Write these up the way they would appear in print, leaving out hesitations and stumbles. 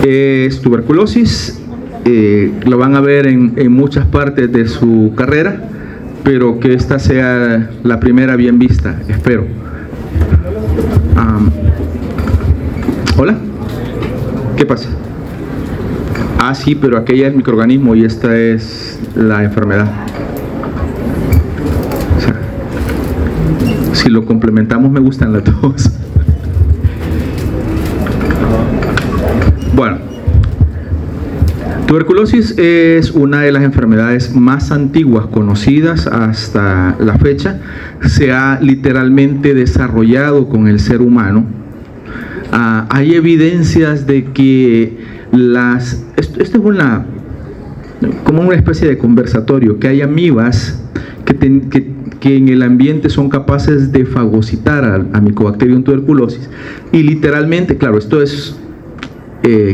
es tuberculosis. Lo van a ver en muchas partes de su carrera, pero que esta sea la primera bien vista, espero. ¿Hola? ¿Qué pasa? Sí, pero aquella es el microorganismo y esta es la enfermedad. O sea, si lo complementamos me gustan las dos. Bueno, tuberculosis es una de las enfermedades más antiguas conocidas hasta la fecha. Se ha literalmente desarrollado con el ser humano. Hay evidencias de que esto es como una especie de conversatorio, que hay amibas que en el ambiente son capaces de fagocitar a Mycobacterium tuberculosis, y literalmente, claro, esto es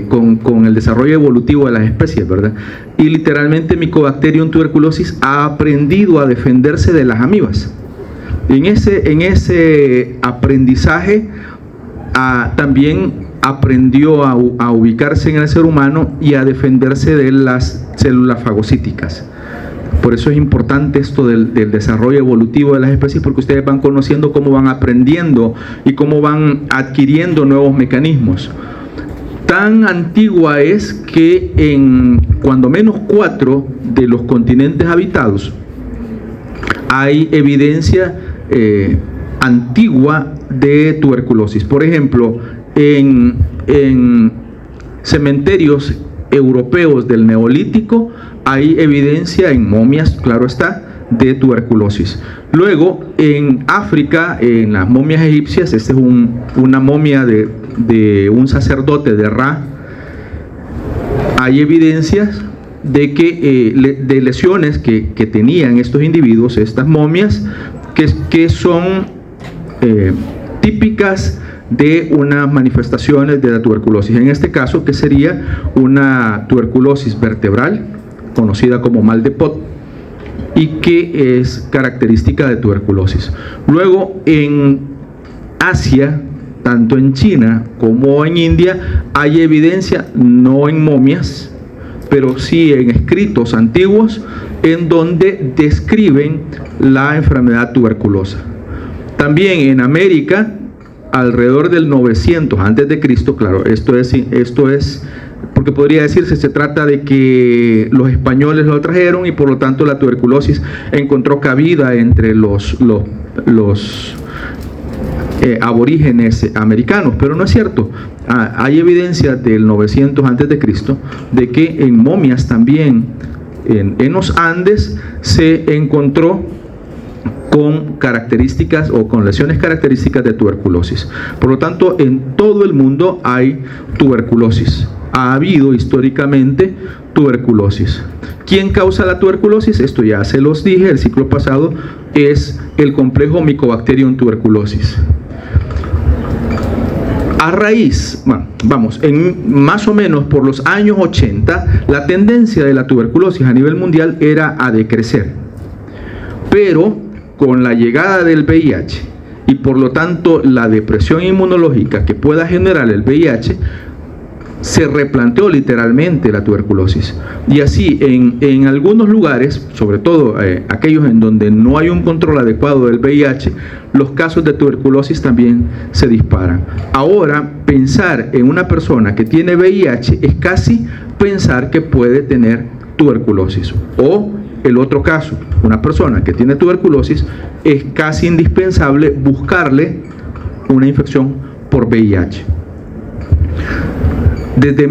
con el desarrollo evolutivo de las especies, ¿verdad? Y literalmente Mycobacterium tuberculosis ha aprendido a defenderse de las amibas. En ese aprendizaje también aprendió a ubicarse en el ser humano y a defenderse de las células fagocíticas. Por eso es importante esto del desarrollo evolutivo de las especies, porque ustedes van conociendo cómo van aprendiendo y cómo van adquiriendo nuevos mecanismos. Tan antigua es que en cuando menos 4 de los continentes habitados hay evidencia antigua de tuberculosis. Por ejemplo, en cementerios europeos del Neolítico hay evidencia en momias, claro está, de tuberculosis. Luego, en África, en las momias egipcias, esta es una momia de un sacerdote de Ra, hay evidencias de que de lesiones que tenían estos individuos, estas momias, que son típicas de unas manifestaciones de la tuberculosis. En este caso, que sería una tuberculosis vertebral, conocida como mal de Pot, y que es característica de tuberculosis. Luego, en Asia, tanto en China como en India, hay evidencia, no en momias, pero sí en escritos antiguos, en donde describen la enfermedad tuberculosa. También en América, alrededor del 900 antes de Cristo, claro, esto es porque podría decirse, se trata de que los españoles lo trajeron y por lo tanto la tuberculosis encontró cabida entre los aborígenes americanos, pero no es cierto. Hay evidencia del 900 antes de Cristo de que en momias también en los Andes se encontró con características o con lesiones características de tuberculosis. Por lo tanto, en todo el mundo hay tuberculosis. Ha habido históricamente tuberculosis. ¿Quién causa la tuberculosis? Esto ya se los dije el ciclo pasado, es el complejo Mycobacterium tuberculosis. A raíz, más o menos por los años 80, la tendencia de la tuberculosis a nivel mundial era a decrecer. Pero con la llegada del VIH y por lo tanto la depresión inmunológica que pueda generar el VIH, se replanteó literalmente la tuberculosis. Y así en algunos lugares, sobre todo aquellos en donde no hay un control adecuado del VIH, los casos de tuberculosis también se disparan. Ahora, pensar en una persona que tiene VIH es casi pensar que puede tener tuberculosis. O el otro caso, una persona que tiene tuberculosis, es casi indispensable buscarle una infección por VIH. Desde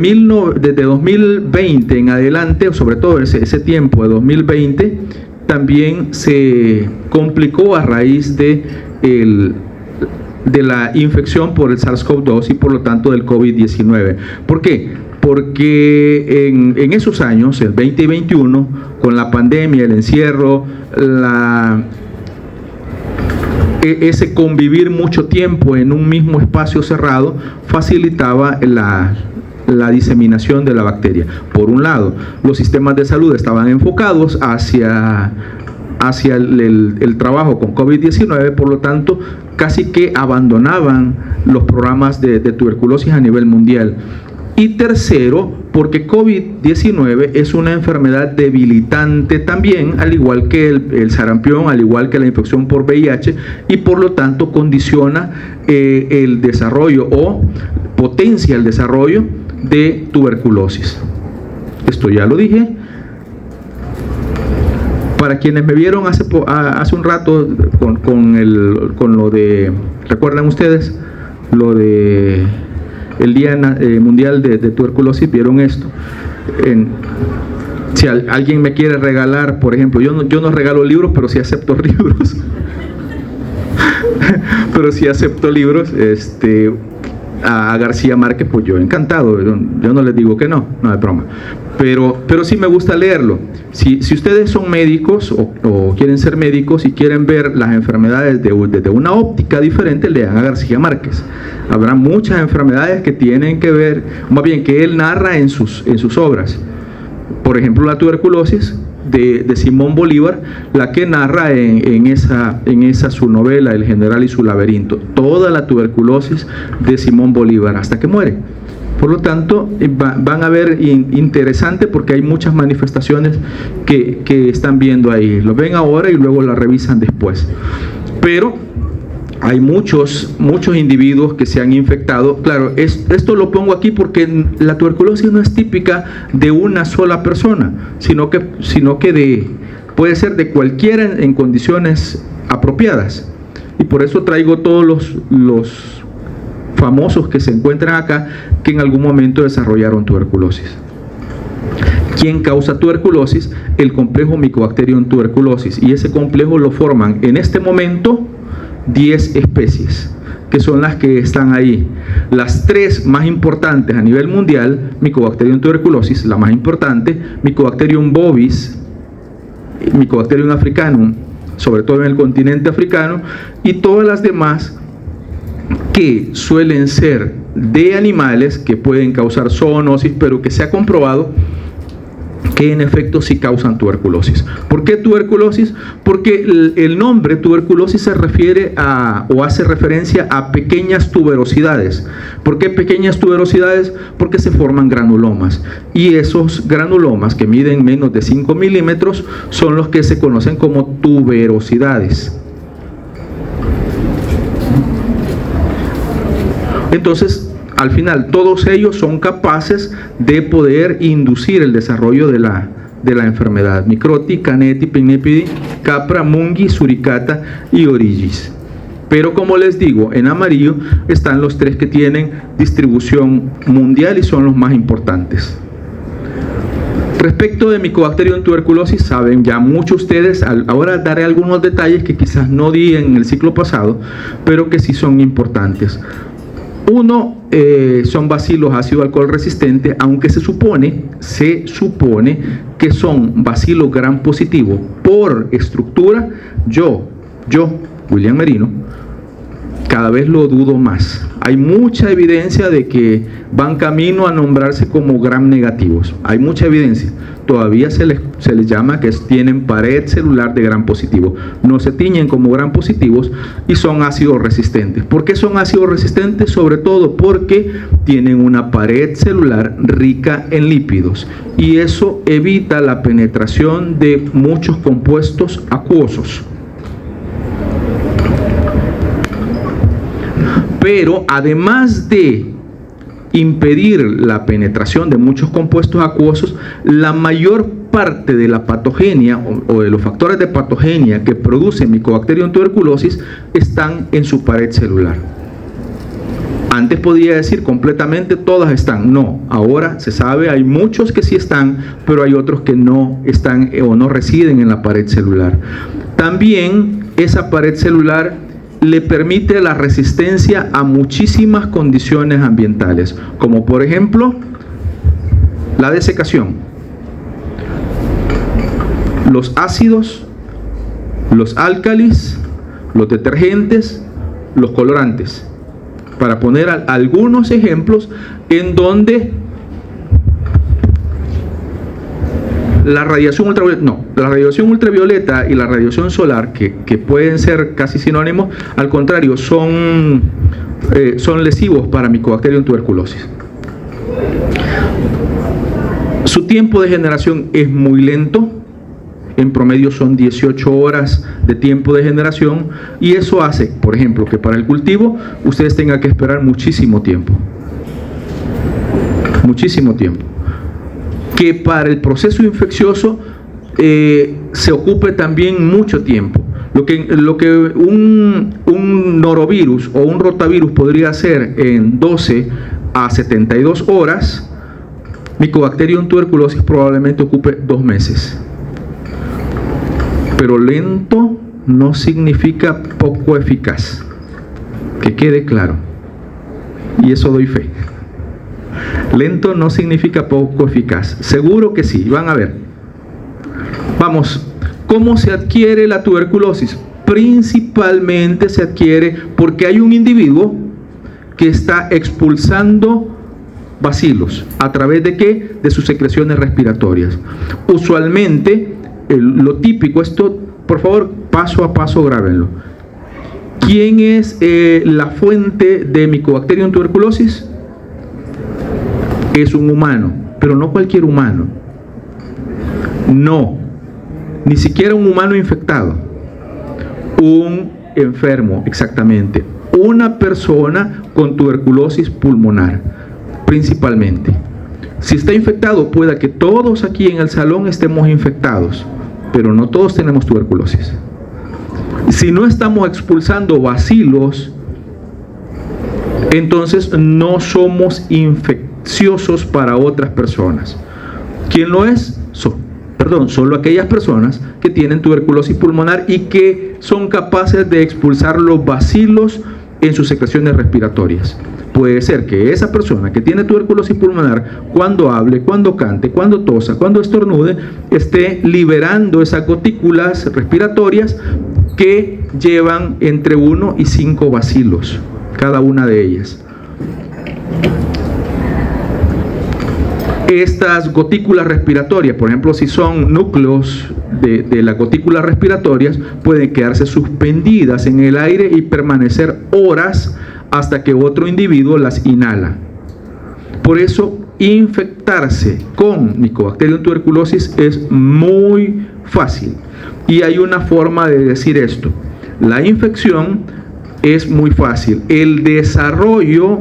2020 en adelante, sobre todo ese tiempo de 2020, también se complicó a raíz de la infección por el SARS-CoV-2 y por lo tanto del COVID-19. ¿Por qué? Porque en esos años, el 20 y 21, con la pandemia, el encierro, ese convivir mucho tiempo en un mismo espacio cerrado, facilitaba la diseminación de la bacteria. Por un lado, los sistemas de salud estaban enfocados hacia el trabajo con COVID-19, por lo tanto, casi que abandonaban los programas de tuberculosis a nivel mundial. Y tercero, porque COVID-19 es una enfermedad debilitante también, al igual que el sarampión, al igual que la infección por VIH, y por lo tanto condiciona el desarrollo o potencia el desarrollo de tuberculosis. Esto ya lo dije. Para quienes me vieron hace un rato con lo de, ¿recuerdan ustedes? Lo de el Día Mundial de Tuberculosis, vieron esto. Si alguien me quiere regalar, por ejemplo, yo no regalo libros, pero sí acepto libros. Pero sí acepto libros, a García Márquez, pues yo encantado, yo no les digo que no es broma, pero sí me gusta leerlo. Si ustedes son médicos o quieren ser médicos y quieren ver las enfermedades desde una óptica diferente, lean a García Márquez. Habrá muchas enfermedades que tienen que ver, más bien que él narra en sus obras. Por ejemplo, la tuberculosis de Simón Bolívar, la que narra en esa su novela El General y su laberinto, toda la tuberculosis de Simón Bolívar hasta que muere. Por lo tanto, van a ver interesante porque hay muchas manifestaciones que están viendo ahí. Lo ven ahora y luego la revisan después. Pero hay muchos individuos que se han infectado. Claro, esto lo pongo aquí porque la tuberculosis no es típica de una sola persona, sino que puede ser de cualquiera en condiciones apropiadas. Y por eso traigo todos los famosos que se encuentran acá que en algún momento desarrollaron tuberculosis. ¿Quién causa tuberculosis? El complejo Mycobacterium tuberculosis, y ese complejo lo forman en este momento 10 especies, que son las que están ahí. Las 3 más importantes a nivel mundial: Mycobacterium tuberculosis, la más importante, Mycobacterium bovis, Mycobacterium africanum, sobre todo en el continente africano, y todas las demás que suelen ser de animales que pueden causar zoonosis, pero que se ha comprobado que en efecto sí causan tuberculosis. ¿Por qué tuberculosis? Porque el nombre tuberculosis se refiere o hace referencia a pequeñas tuberosidades. ¿Por qué pequeñas tuberosidades? Porque se forman granulomas, y esos granulomas, que miden menos de 5 milímetros, son los que se conocen como tuberosidades. Entonces, al final, todos ellos son capaces de poder inducir el desarrollo de la enfermedad. Microti, Caneti, Pinipidi, Capra, Mungi, Suricata y Origis. Pero como les digo, en amarillo están los 3 que tienen distribución mundial y son los más importantes. Respecto de Mycobacterium tuberculosis, saben ya muchos ustedes. Ahora daré algunos detalles que quizás no di en el ciclo pasado, pero que sí son importantes. Uno, son bacilos ácido alcohol resistentes, aunque se supone que son bacilos gram positivo por estructura. Yo, William Merino, cada vez lo dudo más. Hay mucha evidencia de que van camino a nombrarse como gram negativos. Hay mucha evidencia. Todavía se les llama que tienen pared celular de gram positivo. No se tiñen como gram positivos y son ácidos resistentes. ¿Por qué son ácidos resistentes? Sobre todo porque tienen una pared celular rica en lípidos, y eso evita la penetración de muchos compuestos acuosos. Pero además de impedir la penetración de muchos compuestos acuosos, la mayor parte de la patogenia o de los factores de patogenia que produce Mycobacterium tuberculosis están en su pared celular. Antes podía decir completamente todas están. No, ahora se sabe, hay muchos que sí están, pero hay otros que no están o no residen en la pared celular. También esa pared celular le permite la resistencia a muchísimas condiciones ambientales, como por ejemplo la desecación, los ácidos, los álcalis, los detergentes, los colorantes, para poner algunos ejemplos en donde la radiación ultravioleta y la radiación solar, que pueden ser casi sinónimos, al contrario, son lesivos para Mycobacterium tuberculosis. Su tiempo de generación es muy lento. En promedio son 18 horas de tiempo de generación, y eso hace, por ejemplo, que para el cultivo ustedes tengan que esperar muchísimo tiempo. Muchísimo tiempo. Que para el proceso infeccioso se ocupe también mucho tiempo. Lo que un norovirus o un rotavirus podría hacer en 12 a 72 horas, Mycobacterium tuberculosis probablemente ocupe 2 meses. Pero lento no significa poco eficaz. Que quede claro. Y eso doy fe. Lento no significa poco eficaz. Seguro que sí. Van a ver. Vamos. ¿Cómo se adquiere la tuberculosis? Principalmente se adquiere porque hay un individuo que está expulsando bacilos. ¿A través de qué? De sus secreciones respiratorias. Usualmente, lo típico, esto por favor paso a paso grábenlo. ¿Quién es la fuente de Mycobacterium tuberculosis? Es un humano, pero no cualquier humano. No, ni siquiera un humano infectado. Un enfermo, exactamente. Una persona con tuberculosis pulmonar, principalmente. Si está infectado, pueda que todos aquí en el salón estemos infectados, pero no todos tenemos tuberculosis. Si no estamos expulsando bacilos, entonces no somos infecciosos para otras personas. ¿Quién lo es? Solo aquellas personas que tienen tuberculosis pulmonar y que son capaces de expulsar los bacilos en sus secreciones respiratorias. Puede ser que esa persona que tiene tuberculosis pulmonar, cuando hable, cuando cante, cuando tosa, cuando estornude, esté liberando esas gotículas respiratorias que llevan entre 1 y 5 bacilos, cada una de ellas. Estas gotículas respiratorias, por ejemplo, si son núcleos de las gotículas respiratorias, pueden quedarse suspendidas en el aire y permanecer horas hasta que otro individuo las inhala. Por eso, infectarse con Mycobacterium tuberculosis es muy fácil. Y hay una forma de decir esto. La infección es muy fácil. El desarrollo,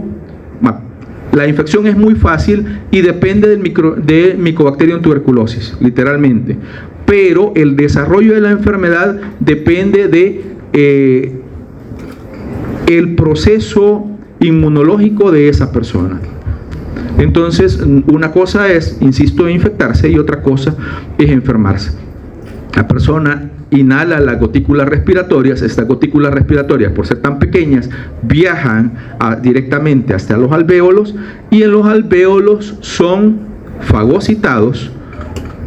la infección es muy fácil y depende de Mycobacterium tuberculosis, literalmente. Pero el desarrollo de la enfermedad depende de el proceso inmunológico de esa persona. Entonces, una cosa es, insisto, infectarse, y otra cosa es enfermarse. La persona inhala las gotículas respiratorias. Estas gotículas respiratorias, por ser tan pequeñas, viajan directamente hasta los alvéolos, y en los alvéolos son fagocitados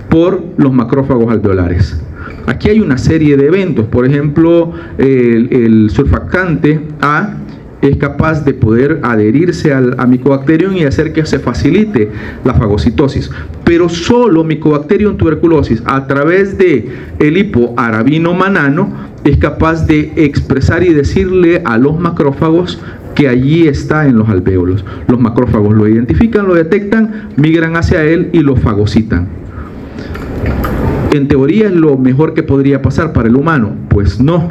por los macrófagos alveolares. Aquí hay una serie de eventos. Por ejemplo, el surfactante A es capaz de poder adherirse a Mycobacterium y hacer que se facilite la fagocitosis. Pero solo Mycobacterium tuberculosis, a través de el hipo arabino manano, es capaz de expresar y decirle a los macrófagos que allí está en los alvéolos. Los macrófagos lo identifican, lo detectan, migran hacia él y lo fagocitan. En teoría es lo mejor que podría pasar para el humano. Pues no,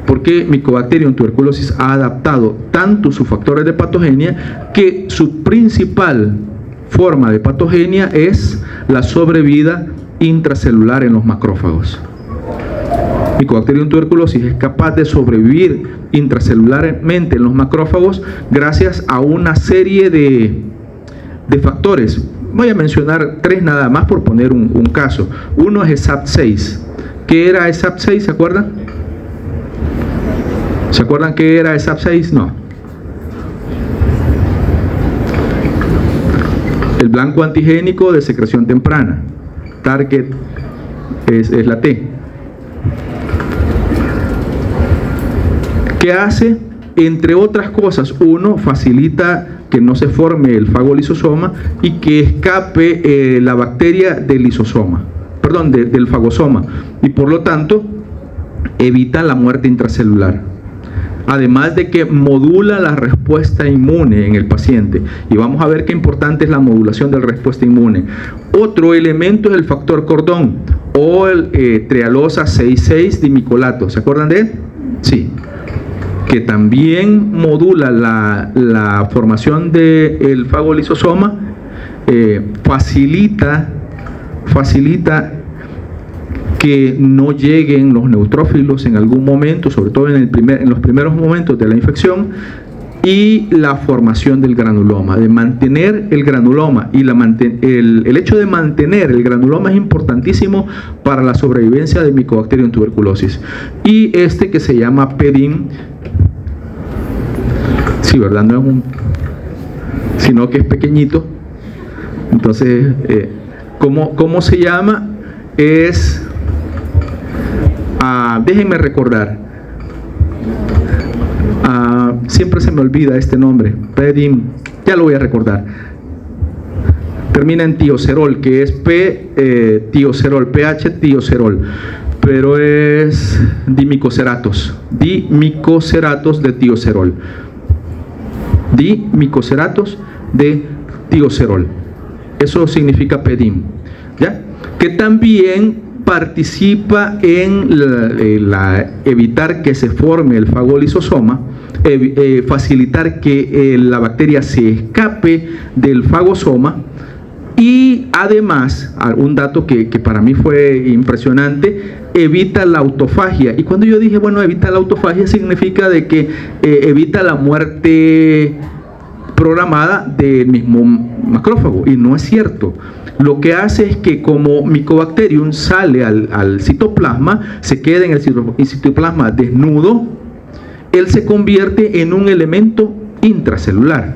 porque Mycobacterium tuberculosis ha adaptado tanto sus factores de patogenia que su principal forma de patogenia es la sobrevida intracelular en los macrófagos. Mycobacterium tuberculosis es capaz de sobrevivir intracelularmente en los macrófagos gracias a una serie de factores. Voy a mencionar 3 nada más por poner un caso. Uno es SAP6. ¿Qué era SAP6? ¿Se acuerdan? ¿Se acuerdan qué era SAP6? No. El blanco antigénico de secreción temprana. Target es la T. ¿Qué hace? Entre otras cosas, uno, facilita que no se forme el fagolisosoma y que escape la bacteria del lisosoma, perdón, del fagosoma, y por lo tanto evita la muerte intracelular. además de que modula la respuesta inmune en el paciente. Y vamos a ver qué importante es la modulación de la respuesta inmune. Otro elemento es el factor cordón o el trealosa 6,6 dimicolato. ¿Se acuerdan de él? Sí. Que también modula la formación del fagolisosoma, facilita que no lleguen los neutrófilos en algún momento, sobre todo en los primeros momentos de la infección, y la formación del granuloma, de mantener el granuloma. Y el hecho de mantener el granuloma es importantísimo para la sobrevivencia de Mycobacterium tuberculosis. Y que se llama PEDIM, sí, ¿verdad? No es sino que es pequeñito. Entonces, ¿cómo se llama? Déjenme recordar. Siempre se me olvida este nombre. PEDIM, ya lo voy a recordar. Termina en tiocerol, que es tiocerol, PH tiocerol, pero es dimicoceratos de tiocerol. Dimicoceratos de tiocerol. Eso significa PEDIM, ¿ya? Que también participa en evitar que se forme el fagolisosoma, facilitar que la bacteria se escape del fagosoma, y además, un dato que para mí fue impresionante, evita la autofagia. Y cuando yo dije, bueno, evita la autofagia, significa de que evita la muerte programada del mismo macrófago, y no es cierto. Lo que hace es que como Mycobacterium sale al citoplasma, se queda en el citoplasma desnudo, él se convierte en un elemento intracelular.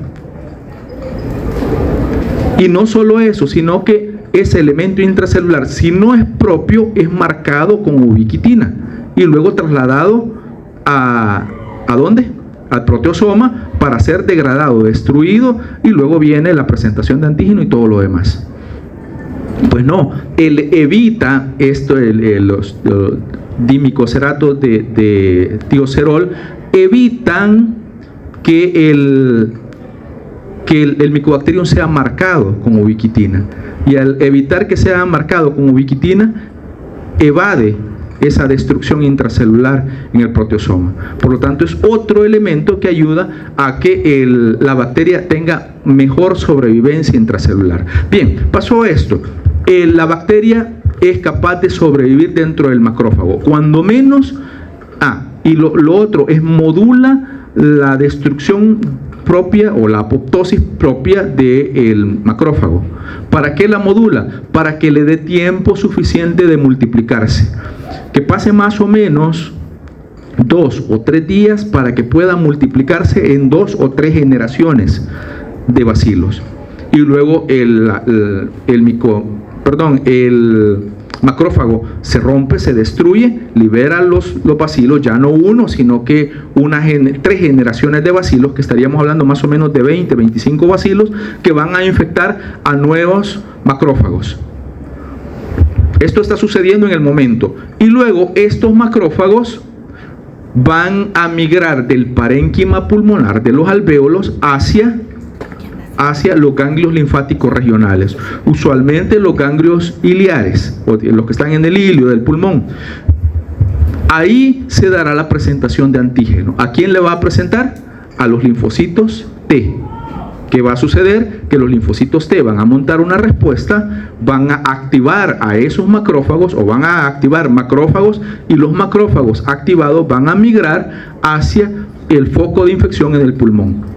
Y no solo eso, sino que ese elemento intracelular, si no es propio, es marcado con ubiquitina y luego trasladado ¿a dónde? Al proteosoma para ser degradado, destruido, y luego viene la presentación de antígeno y todo lo demás. Pues no, él evita esto, los dimicoceratos de tiocerol evitan que el Mycobacterium sea marcado con ubiquitina, y al evitar que sea marcado con ubiquitina, evade esa destrucción intracelular en el proteosoma. Por lo tanto, es otro elemento que ayuda a que la bacteria tenga mejor sobrevivencia intracelular. Bien, pasó esto. La bacteria es capaz de sobrevivir dentro del macrófago, cuando menos. Y lo otro es modula la destrucción propia o la apoptosis propia del macrófago. ¿Para qué la modula? Para que le dé tiempo suficiente de multiplicarse, que pase más o menos 2 o 3 días para que pueda multiplicarse en 2 o 3 generaciones de bacilos, y luego el macrófago se rompe, se destruye, libera los bacilos, ya no uno, sino que 3 generaciones de bacilos, que estaríamos hablando más o menos de 20, 25 bacilos, que van a infectar a nuevos macrófagos. Esto está sucediendo en el momento, y luego estos macrófagos van a migrar del parénquima pulmonar, de los alvéolos, hacia los ganglios linfáticos regionales, usualmente los ganglios iliares, o los que están en el ilio del pulmón. Ahí se dará la presentación de antígeno. ¿A quién le va a presentar? A los linfocitos T. ¿Qué va a suceder? Que los linfocitos T van a montar una respuesta, van a activar a esos macrófagos, o van a activar macrófagos, y los macrófagos activados van a migrar hacia el foco de infección en el pulmón.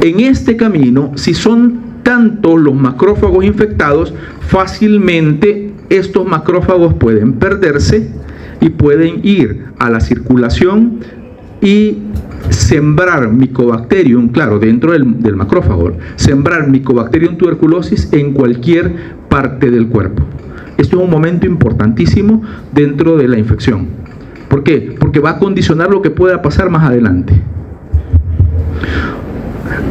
En este camino, si son tantos los macrófagos infectados, fácilmente estos macrófagos pueden perderse y pueden ir a la circulación y sembrar Mycobacterium, claro, dentro del macrófago, sembrar Mycobacterium tuberculosis en cualquier parte del cuerpo. Esto es un momento importantísimo dentro de la infección. ¿Por qué? Porque va a condicionar lo que pueda pasar más adelante.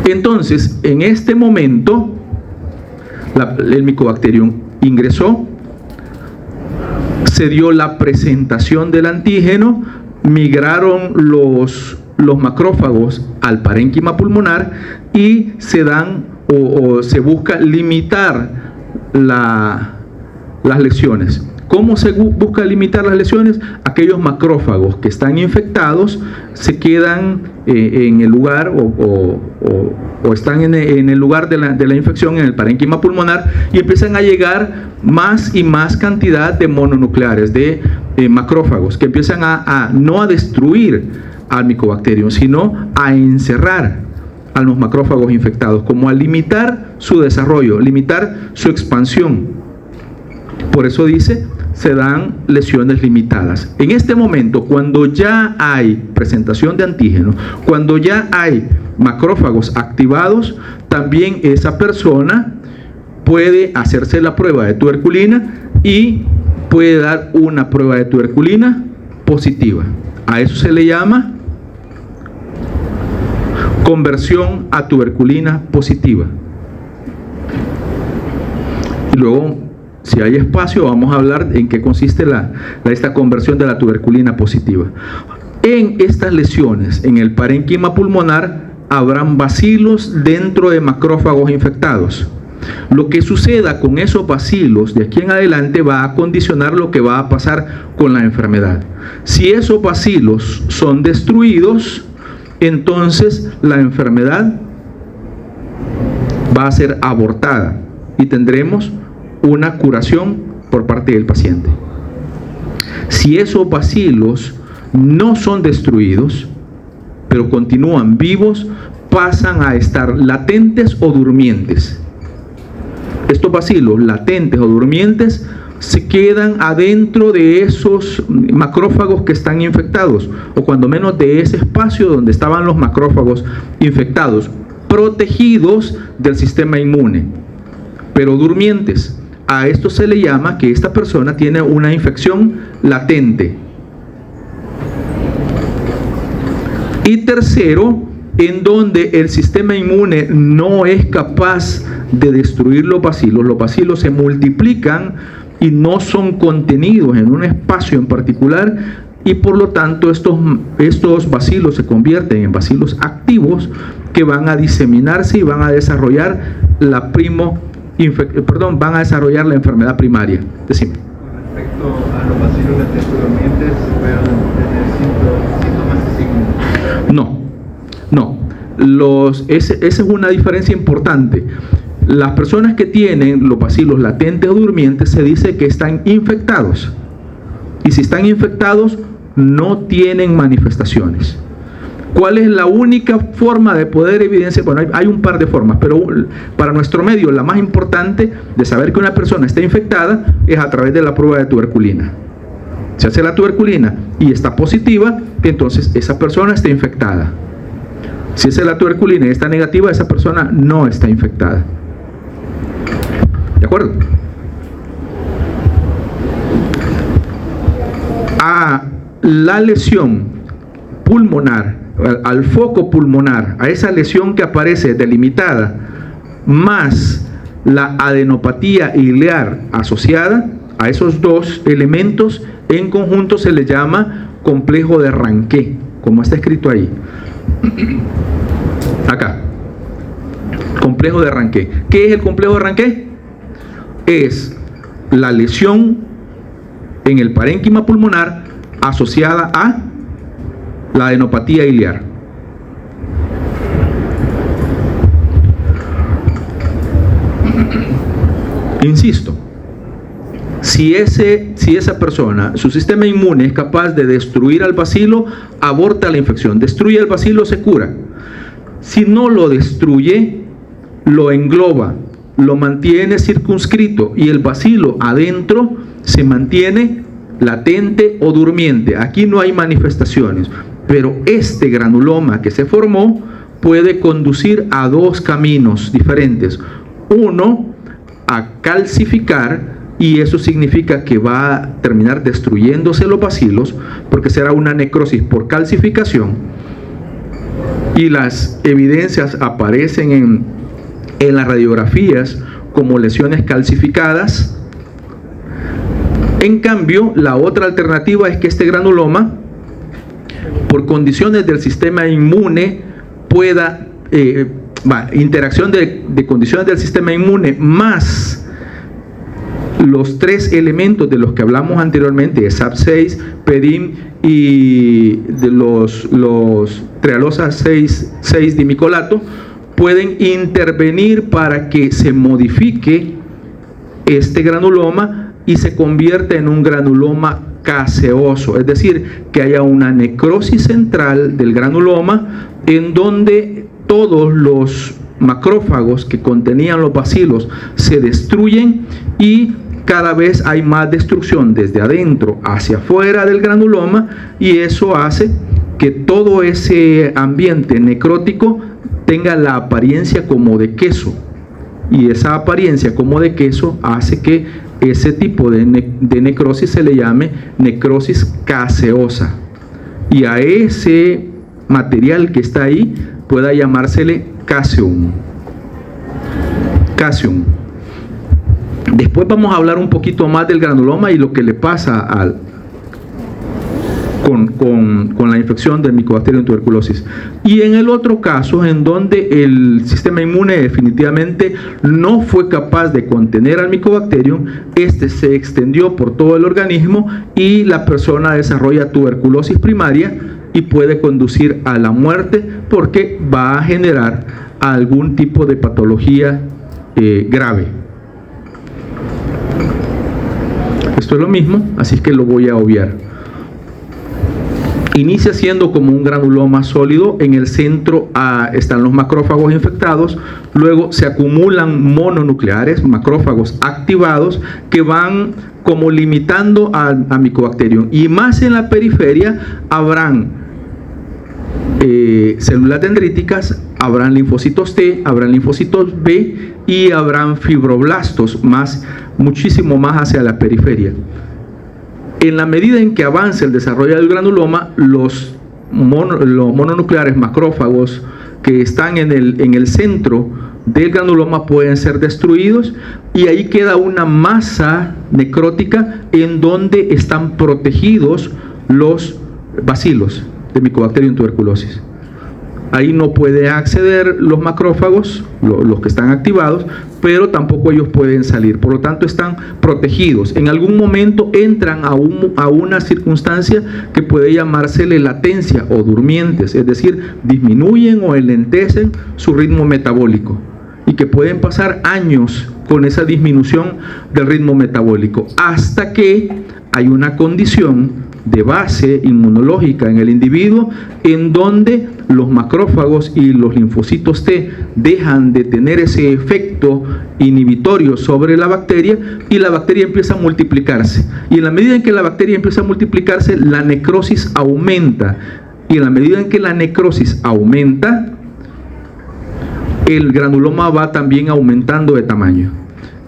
Entonces, en este momento, el Mycobacterium ingresó, se dio la presentación del antígeno, migraron los macrófagos al parénquima pulmonar y se dan o se busca limitar las lesiones. ¿Cómo se busca limitar las lesiones? Aquellos macrófagos que están infectados se quedan en el lugar o están en el lugar de la infección, en el parénquima pulmonar, y empiezan a llegar más y más cantidad de mononucleares, de macrófagos, que empiezan no a destruir al Mycobacterium, sino a encerrar a los macrófagos infectados, como a limitar su desarrollo, limitar su expansión. Por eso dice, se dan lesiones limitadas. En este momento, cuando ya hay presentación de antígeno, cuando ya hay macrófagos activados, también esa persona puede hacerse la prueba de tuberculina y puede dar una prueba de tuberculina positiva. A eso se le llama conversión a tuberculina positiva. Y luego, si hay espacio, vamos a hablar en qué consiste esta conversión de la tuberculina positiva. En estas lesiones, en el parénquima pulmonar, habrán bacilos dentro de macrófagos infectados. Lo que suceda con esos bacilos de aquí en adelante va a condicionar lo que va a pasar con la enfermedad. Si esos bacilos son destruidos, entonces la enfermedad va a ser abortada y tendremos una curación por parte del paciente. Si esos bacilos no son destruidos, pero continúan vivos, pasan a estar latentes o durmientes. Estos bacilos latentes o durmientes se quedan adentro de esos macrófagos que están infectados, o cuando menos de ese espacio donde estaban los macrófagos infectados, protegidos del sistema inmune, pero durmientes. A esto se le llama que esta persona tiene una infección latente. Y tercero, en donde el sistema inmune no es capaz de destruir los bacilos se multiplican y no son contenidos en un espacio en particular, y por lo tanto estos bacilos se convierten en bacilos activos que van a diseminarse y van a desarrollar la enfermedad primaria. Decime. Con respecto a los bacilos latentes durmientes, ¿pueden tener síntomas y signos? No. Esa es una diferencia importante. Las personas que tienen los bacilos latentes o durmientes se dice que están infectados. Y si están infectados, no tienen manifestaciones. ¿Cuál es la única forma de poder evidenciar? Bueno, hay un par de formas, pero para nuestro medio la más importante de saber que una persona está infectada es a través de la prueba de tuberculina. Se hace la tuberculina y está positiva, entonces esa persona está infectada. Si hace la tuberculina y está negativa, esa persona no está infectada. ¿De acuerdo? A la lesión pulmonar, al foco pulmonar, a esa lesión que aparece delimitada, más la adenopatía ilear asociada, a esos dos elementos en conjunto se le llama complejo de Ranquet, como está escrito ahí. Acá. Complejo de Ranquet. ¿Qué es el complejo de Ranquet? Es la lesión en el parénquima pulmonar asociada a la adenopatía ilear. Insisto, si esa persona, su sistema inmune es capaz de destruir al bacilo, aborta la infección. Destruye el bacilo, se cura. Si no lo destruye, lo engloba, lo mantiene circunscrito y el bacilo adentro se mantiene latente o durmiente. Aquí no hay manifestaciones, pero este granuloma que se formó puede conducir a dos caminos diferentes. Uno, a calcificar, y eso significa que va a terminar destruyéndose los bacilos, porque será una necrosis por calcificación, y las evidencias aparecen en las radiografías como lesiones calcificadas. En cambio, la otra alternativa es que este granuloma por condiciones del sistema inmune pueda, interacción de condiciones del sistema inmune más los 3 elementos de los que hablamos anteriormente, SAP6, PEDIM y de los trealosa 6-dimicolato, pueden intervenir para que se modifique este granuloma y se convierta en un granuloma caseoso, es decir, que haya una necrosis central del granuloma en donde todos los macrófagos que contenían los bacilos se destruyen y cada vez hay más destrucción desde adentro hacia afuera del granuloma, y eso hace que todo ese ambiente necrótico tenga la apariencia como de queso, y esa apariencia como de queso hace que ese tipo de necrosis se le llame necrosis caseosa, y a ese material que está ahí pueda llamársele caseum. Después vamos a hablar un poquito más del granuloma y lo que le pasa con la infección del Mycobacterium tuberculosis. Y en el otro caso, en donde el sistema inmune definitivamente no fue capaz de contener al Mycobacterium, este se extendió por todo el organismo y la persona desarrolla tuberculosis primaria y puede conducir a la muerte porque va a generar algún tipo de patología grave. Esto es lo mismo, así que lo voy a obviar. Inicia siendo como un granuloma sólido, en el centro están los macrófagos infectados, luego se acumulan mononucleares, macrófagos activados, que van como limitando al Mycobacterium, y más en la periferia habrán células dendríticas, habrán linfocitos T, habrán linfocitos B y habrán fibroblastos, muchísimo más hacia la periferia. En la medida en que avance el desarrollo del granuloma, los mononucleares macrófagos que están en el centro del granuloma pueden ser destruidos, y ahí queda una masa necrótica en donde están protegidos los bacilos de Mycobacterium tuberculosis. Ahí no puede acceder los macrófagos, los que están activados, pero tampoco ellos pueden salir, por lo tanto están protegidos. En algún momento entran a una circunstancia que puede llamársele latencia o durmientes, es decir, disminuyen o enlentecen su ritmo metabólico, y que pueden pasar años con esa disminución del ritmo metabólico, hasta que hay una condición de base inmunológica en el individuo en donde los macrófagos y los linfocitos T dejan de tener ese efecto inhibitorio sobre la bacteria, y la bacteria empieza a multiplicarse, y en la medida en que la bacteria empieza a multiplicarse, la necrosis aumenta, y en la medida en que la necrosis aumenta, el granuloma va también aumentando de tamaño,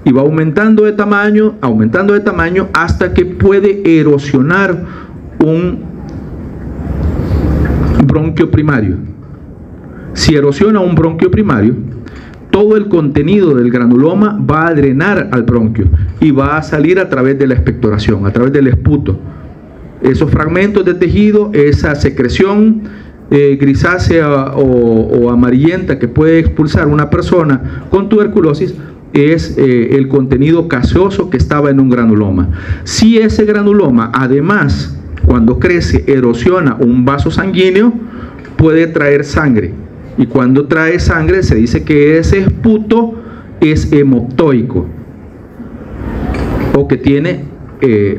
y va aumentando de tamaño hasta que puede erosionar un bronquio primario. Si erosiona un bronquio primario, todo el contenido del granuloma va a drenar al bronquio y va a salir a través de la expectoración, a través del esputo. Esos fragmentos de tejido, esa secreción grisácea o amarillenta que puede expulsar una persona con tuberculosis, es el contenido caseoso que estaba en un granuloma. Si ese granuloma, además, cuando crece, erosiona un vaso sanguíneo, puede traer sangre, y cuando trae sangre se dice que ese esputo es hemoptoico, o que tiene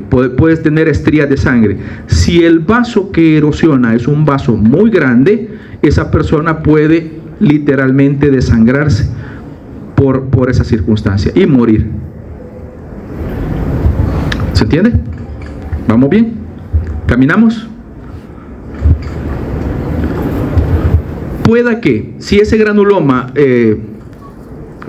puedes tener estrías de sangre. Si el vaso que erosiona es un vaso muy grande, esa persona puede literalmente desangrarse por esa circunstancia y morir. ¿Se entiende? ¿Vamos bien? ¿Caminamos? Pueda que, si ese granuloma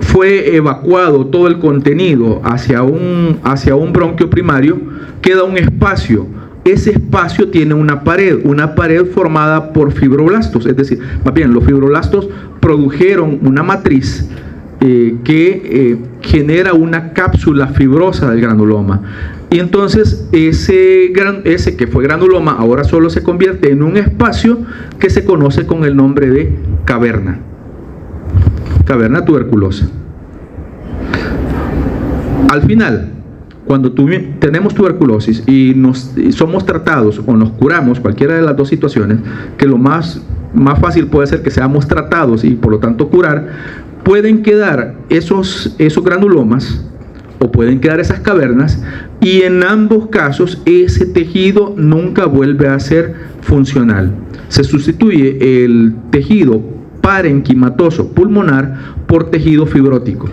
fue evacuado todo el contenido hacia un bronquio primario, queda un espacio. Ese espacio tiene una pared formada por fibroblastos, es decir, más bien los fibroblastos produjeron una matriz que genera una cápsula fibrosa del granuloma. Y entonces ese que fue granuloma ahora solo se convierte en un espacio que se conoce con el nombre de caverna tuberculosa. Al final, cuando tenemos tuberculosis y somos tratados o nos curamos, cualquiera de las dos situaciones, que lo más fácil puede ser que seamos tratados y por lo tanto curar, pueden quedar esos granulomas o pueden quedar esas cavernas, y en ambos casos ese tejido nunca vuelve a ser funcional. Se sustituye el tejido parenquimatoso pulmonar por tejido fibrótico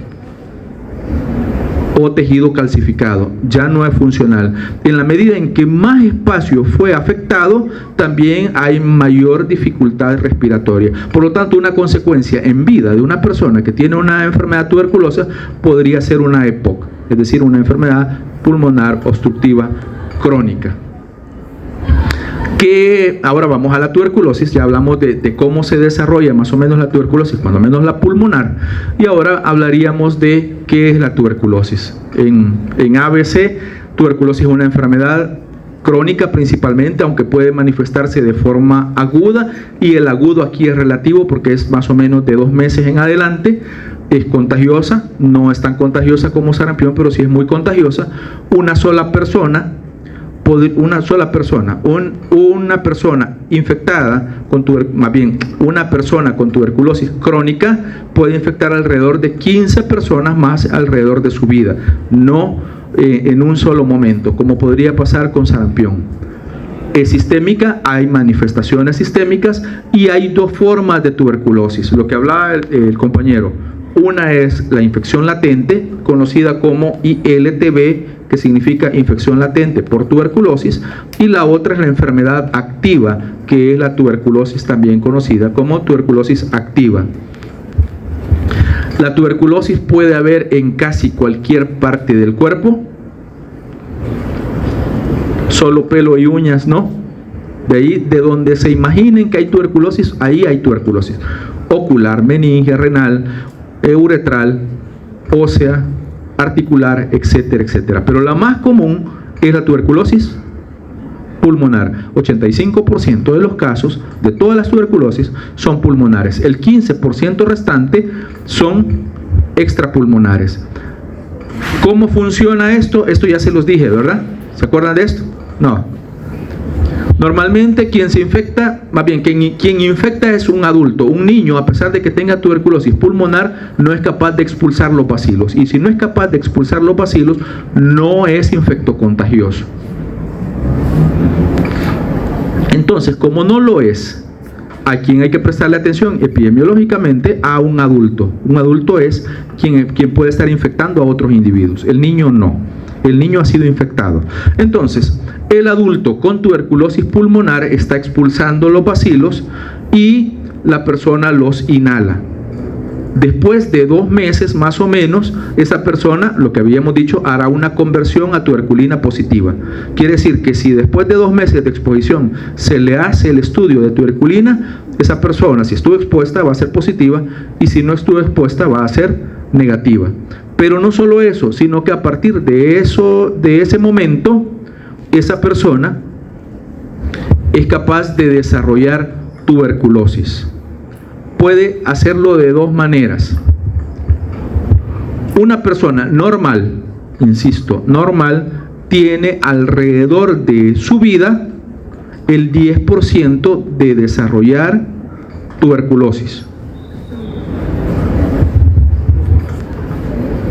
o tejido calcificado, ya no es funcional. En la medida en que más espacio fue afectado, también hay mayor dificultad respiratoria. Por lo tanto, una consecuencia en vida de una persona que tiene una enfermedad tuberculosa podría ser una EPOC, es decir, una enfermedad pulmonar obstructiva crónica. Que ahora vamos a la tuberculosis. Ya hablamos de cómo se desarrolla más o menos la tuberculosis, más o menos la pulmonar, y ahora hablaríamos de qué es la tuberculosis. En ABC, tuberculosis es una enfermedad crónica principalmente, aunque puede manifestarse de forma aguda, y el agudo aquí es relativo porque es más o menos de 2 meses en adelante. Es contagiosa, no es tan contagiosa como sarampión, pero sí es muy contagiosa. Una persona infectada con una persona con tuberculosis crónica puede infectar alrededor de 15 personas más alrededor de su vida, no en un solo momento, como podría pasar con sarampión. Es sistémica, hay manifestaciones sistémicas y hay 2 formas de tuberculosis, lo que hablaba el compañero. Una es la infección latente, conocida como ILTB, que significa infección latente por tuberculosis, y la otra es la enfermedad activa, que es la tuberculosis también conocida como tuberculosis activa. La tuberculosis puede haber en casi cualquier parte del cuerpo, solo pelo y uñas no. De ahí, de donde se imaginen que hay tuberculosis, ahí hay tuberculosis. Ocular, meningia, renal, uretral, ósea, articular, etcétera, etcétera. Pero la más común es la tuberculosis pulmonar. 85% de los casos de todas las tuberculosis son pulmonares. El 15% restante son extrapulmonares. ¿Cómo funciona esto? Esto ya se los dije, ¿verdad? ¿Se acuerdan de esto? No. Normalmente quien infecta es un adulto. Un niño, a pesar de que tenga tuberculosis pulmonar, no es capaz de expulsar los bacilos. Y si no es capaz de expulsar los bacilos, no es infectocontagioso. Entonces, como no lo es, a quien hay que prestarle atención epidemiológicamente, a un adulto. Un adulto es quien puede estar infectando a otros individuos. El niño no. El niño ha sido infectado. Entonces, el adulto con tuberculosis pulmonar está expulsando los bacilos y la persona los inhala. Después de 2 meses más o menos, esa persona, lo que habíamos dicho, hará una conversión a tuberculina positiva. Quiere decir que si después de 2 meses de exposición se le hace el estudio de tuberculina, esa persona, si estuvo expuesta, va a ser positiva, y si no estuvo expuesta, va a ser negativa. Pero no solo eso, sino que a partir de ese momento, esa persona es capaz de desarrollar tuberculosis. Puede hacerlo de 2 maneras. Una persona normal, insisto, normal, tiene alrededor de su vida el 10% de desarrollar tuberculosis.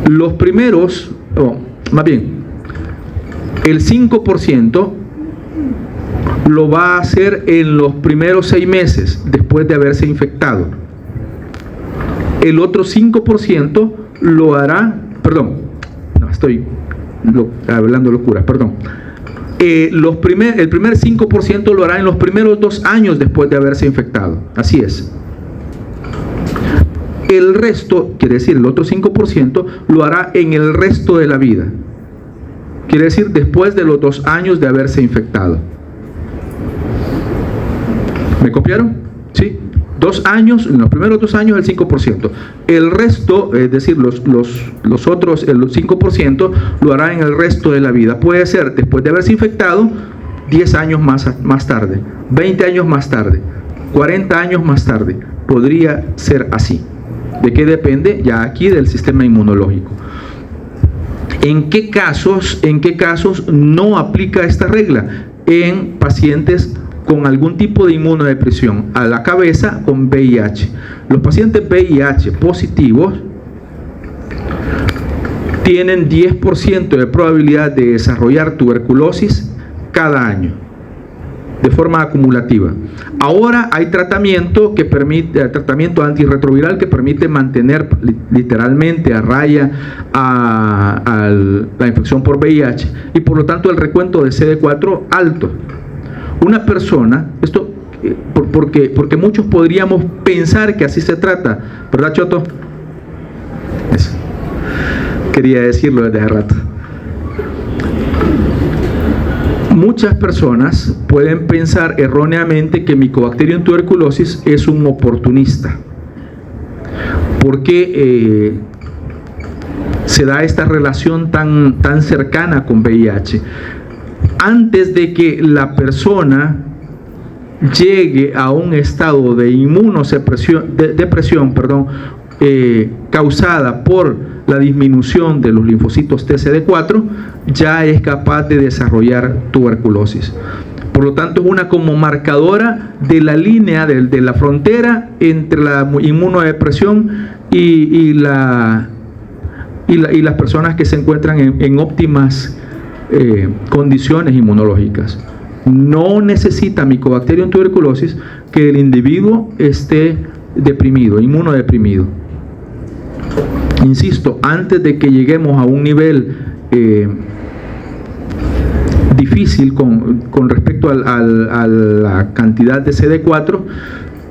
Los primeros, el 5% lo va a hacer en los primeros 6 meses después de haberse infectado. El otro 5% lo hará, hablando locura, el primer 5% lo hará en los primeros 2 años después de haberse infectado. Así es. El resto, quiere decir, el otro 5% lo hará en el resto de la vida. Quiere decir, después de los 2 años de haberse infectado. ¿Me copiaron? ¿Sí? 2 años, en los primeros 2 años el 5%. El resto, es decir, los otros, el 5%, lo hará en el resto de la vida. Puede ser después de haberse infectado, 10 años más tarde, 20 años más tarde, 40 años más tarde. Podría ser así. ¿De qué depende? Ya aquí del sistema inmunológico. ¿En qué casos no aplica esta regla? En pacientes con algún tipo de inmunodepresión, a la cabeza con VIH. Los pacientes VIH positivos tienen 10% de probabilidad de desarrollar tuberculosis cada año, de forma acumulativa. Ahora hay tratamiento tratamiento antirretroviral que permite mantener literalmente a raya a la infección por VIH y por lo tanto el recuento de CD4 alto. Una persona, esto porque muchos podríamos pensar que así se trata, ¿verdad, Choto? Eso. Quería decirlo desde hace rato. Muchas personas pueden pensar erróneamente que Mycobacterium tuberculosis es un oportunista, porque se da esta relación tan cercana con VIH. Antes de que la persona llegue a un estado de depresión, causada por la disminución de los linfocitos TCD4, ya es capaz de desarrollar tuberculosis. Por lo tanto, es una como marcadora de la línea, de la frontera entre la inmunodepresión y las personas que se encuentran en óptimas condiciones inmunológicas. No necesita Mycobacterium tuberculosis que el individuo esté deprimido, inmunodeprimido. Insisto, antes de que lleguemos a un nivel difícil con respecto a la cantidad de CD4,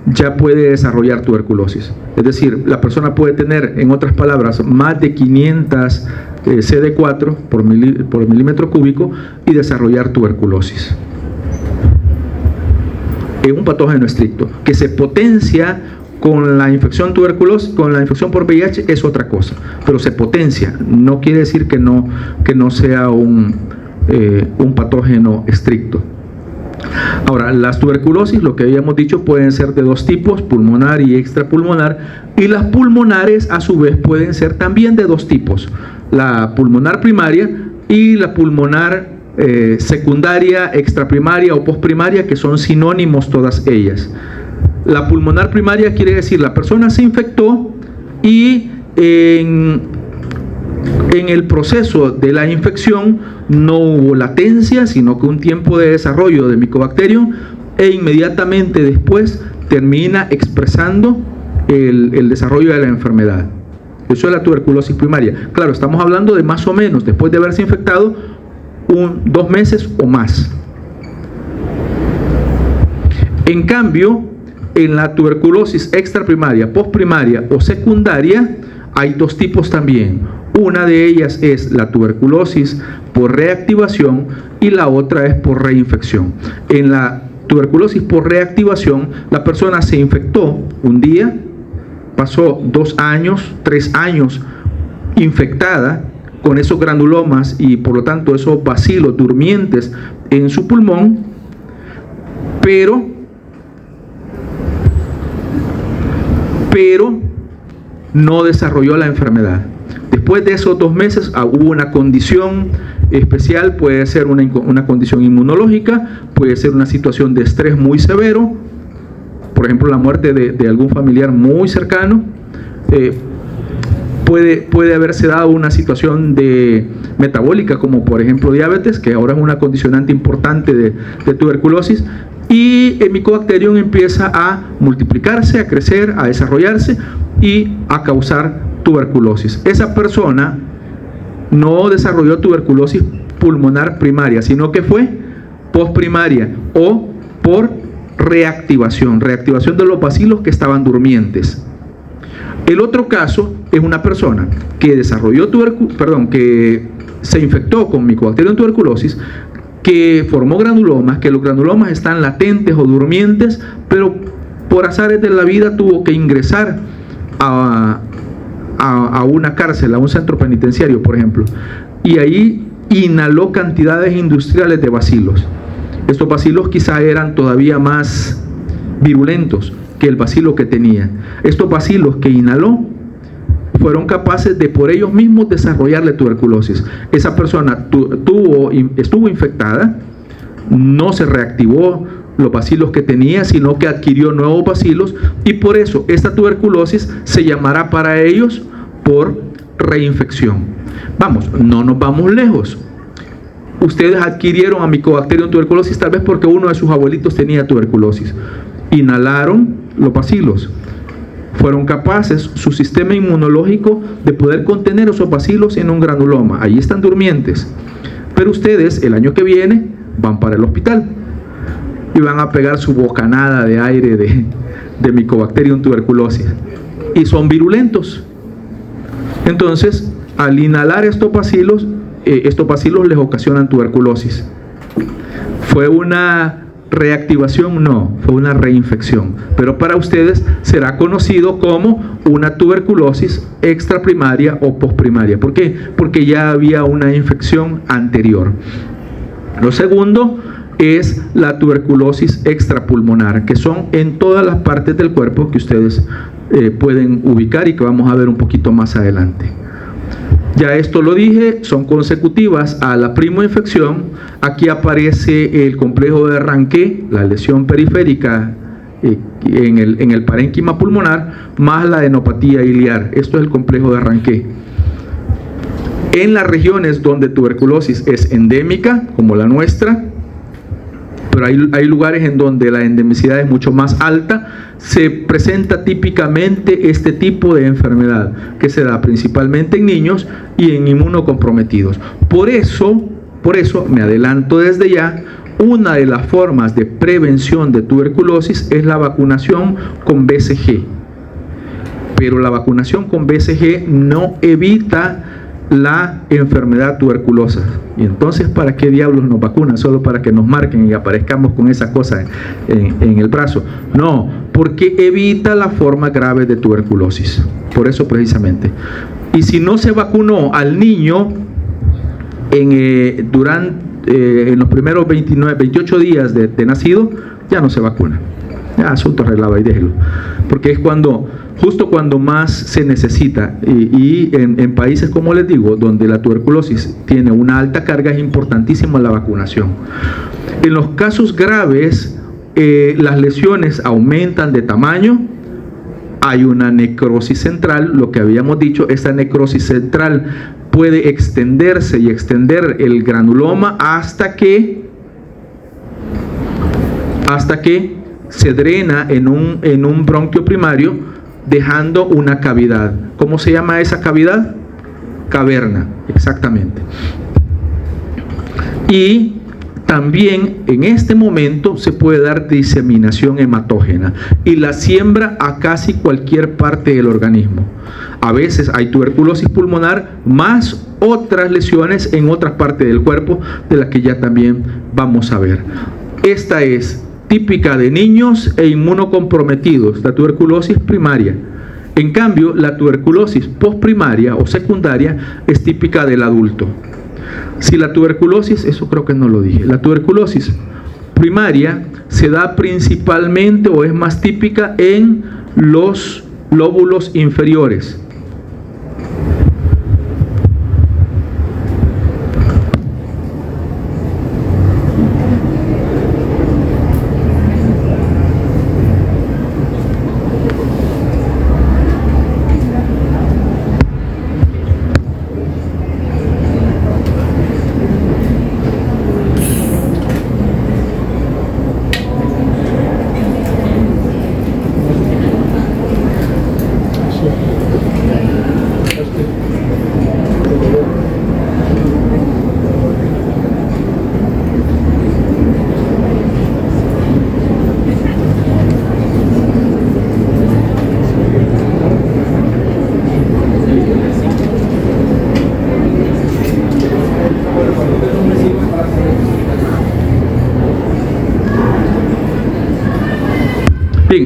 ya puede desarrollar tuberculosis. Es decir, la persona puede tener, en otras palabras, más de 500 CD4 por milímetro cúbico y desarrollar tuberculosis. Es un patógeno estricto que se potencia con la infección tuberculosis, con la infección por VIH es otra cosa, pero se potencia. No quiere decir que no sea un patógeno estricto. Ahora, las tuberculosis, lo que habíamos dicho, pueden ser de 2 tipos, pulmonar y extrapulmonar, y las pulmonares a su vez pueden ser también de 2 tipos, la pulmonar primaria y la pulmonar secundaria, extraprimaria o posprimaria, que son sinónimos todas ellas. La pulmonar primaria quiere decir la persona se infectó y en el proceso de la infección no hubo latencia, sino que un tiempo de desarrollo de Mycobacterium e inmediatamente después termina expresando el desarrollo de la enfermedad. Eso es la tuberculosis primaria. Claro, estamos hablando de más o menos, después de haberse infectado, 2 meses o más. En cambio, en la tuberculosis extraprimaria, posprimaria o secundaria, hay 2 tipos también. Una de ellas es la tuberculosis por reactivación y la otra es por reinfección. En la tuberculosis por reactivación, la persona se infectó un día, pasó 2 años, 3 años infectada con esos granulomas y por lo tanto esos bacilos durmientes en su pulmón, pero no desarrolló la enfermedad. Después de esos 2 meses hubo una condición especial, puede ser una condición inmunológica, puede ser una situación de estrés muy severo, por ejemplo la muerte de algún familiar muy cercano, puede haberse dado una situación metabólica como por ejemplo diabetes, que ahora es una condicionante importante de tuberculosis, y el Mycobacterium empieza a multiplicarse, a crecer, a desarrollarse y a causar tuberculosis. Esa persona no desarrolló tuberculosis pulmonar primaria, sino que fue posprimaria o por reactivación de los bacilos que estaban durmientes. El otro caso es una persona que desarrolló que se infectó con Mycobacterium tuberculosis, que formó granulomas, que los granulomas están latentes o durmientes, pero por azares de la vida tuvo que ingresar a una cárcel, a un centro penitenciario, por ejemplo, y ahí inhaló cantidades industriales de bacilos. Estos bacilos quizá eran todavía más virulentos que el bacilo que tenía. Estos bacilos que inhaló fueron capaces de por ellos mismos desarrollarle tuberculosis. Esa persona estuvo infectada, no se reactivó los bacilos que tenía, sino que adquirió nuevos bacilos, y por eso esta tuberculosis se llamará para ellos por reinfección. Vamos, no nos vamos lejos. Ustedes adquirieron a Mycobacterium tuberculosis tal vez porque uno de sus abuelitos tenía tuberculosis. Inhalaron los bacilos. Fueron capaces, su sistema inmunológico, de poder contener esos bacilos en un granuloma. Ahí están durmientes. Pero ustedes, el año que viene, van para el hospital y van a pegar su bocanada de aire de Mycobacterium tuberculosis. Y son virulentos. Entonces, al inhalar estos bacilos les ocasionan tuberculosis. ¿Fue una reactivación? No, fue una reinfección. Pero para ustedes será conocido como una tuberculosis extraprimaria o posprimaria. ¿Por qué? Porque ya había una infección anterior. Lo segundo es la tuberculosis extrapulmonar, que son en todas las partes del cuerpo que ustedes pueden ubicar y que vamos a ver un poquito más adelante. Ya esto lo dije, son consecutivas a la primoinfección. Aquí aparece el complejo de Ranquet, la lesión periférica en el parénquima pulmonar, más la adenopatía iliar. Esto es el complejo de Ranquet. En las regiones donde tuberculosis es endémica, como la nuestra, pero hay lugares en donde la endemicidad es mucho más alta, se presenta típicamente este tipo de enfermedad, que se da principalmente en niños y en inmunocomprometidos. Por eso, me adelanto desde ya, una de las formas de prevención de tuberculosis es la vacunación con BCG. Pero la vacunación con BCG no evita la enfermedad tuberculosa. Y entonces, ¿para qué diablos nos vacunan? ¿Solo para que nos marquen y aparezcamos con esa cosa en el brazo? No, porque evita la forma grave de tuberculosis. Por eso precisamente. Y si no se vacunó al niño en los primeros 28 días de nacido, ya no se vacuna. Ya, asunto arreglado, ahí déjelo. Porque es justo cuando más se necesita, y en países, como les digo, donde la tuberculosis tiene una alta carga, es importantísima la vacunación. En los casos graves, las lesiones aumentan de tamaño, hay una necrosis central, lo que habíamos dicho, esta necrosis central puede extenderse y extender el granuloma hasta que se drena en un bronquio primario, dejando una cavidad. ¿Cómo se llama esa cavidad? Caverna, exactamente. Y también en este momento se puede dar diseminación hematógena y la siembra a casi cualquier parte del organismo. A veces hay tuberculosis pulmonar más otras lesiones en otras partes del cuerpo, de las que ya también vamos a ver. Esta es típica de niños e inmunocomprometidos, la tuberculosis primaria. En cambio, la tuberculosis postprimaria o secundaria es típica del adulto. Si la tuberculosis, eso creo que no lo dije, la tuberculosis primaria se da principalmente o es más típica en los lóbulos inferiores.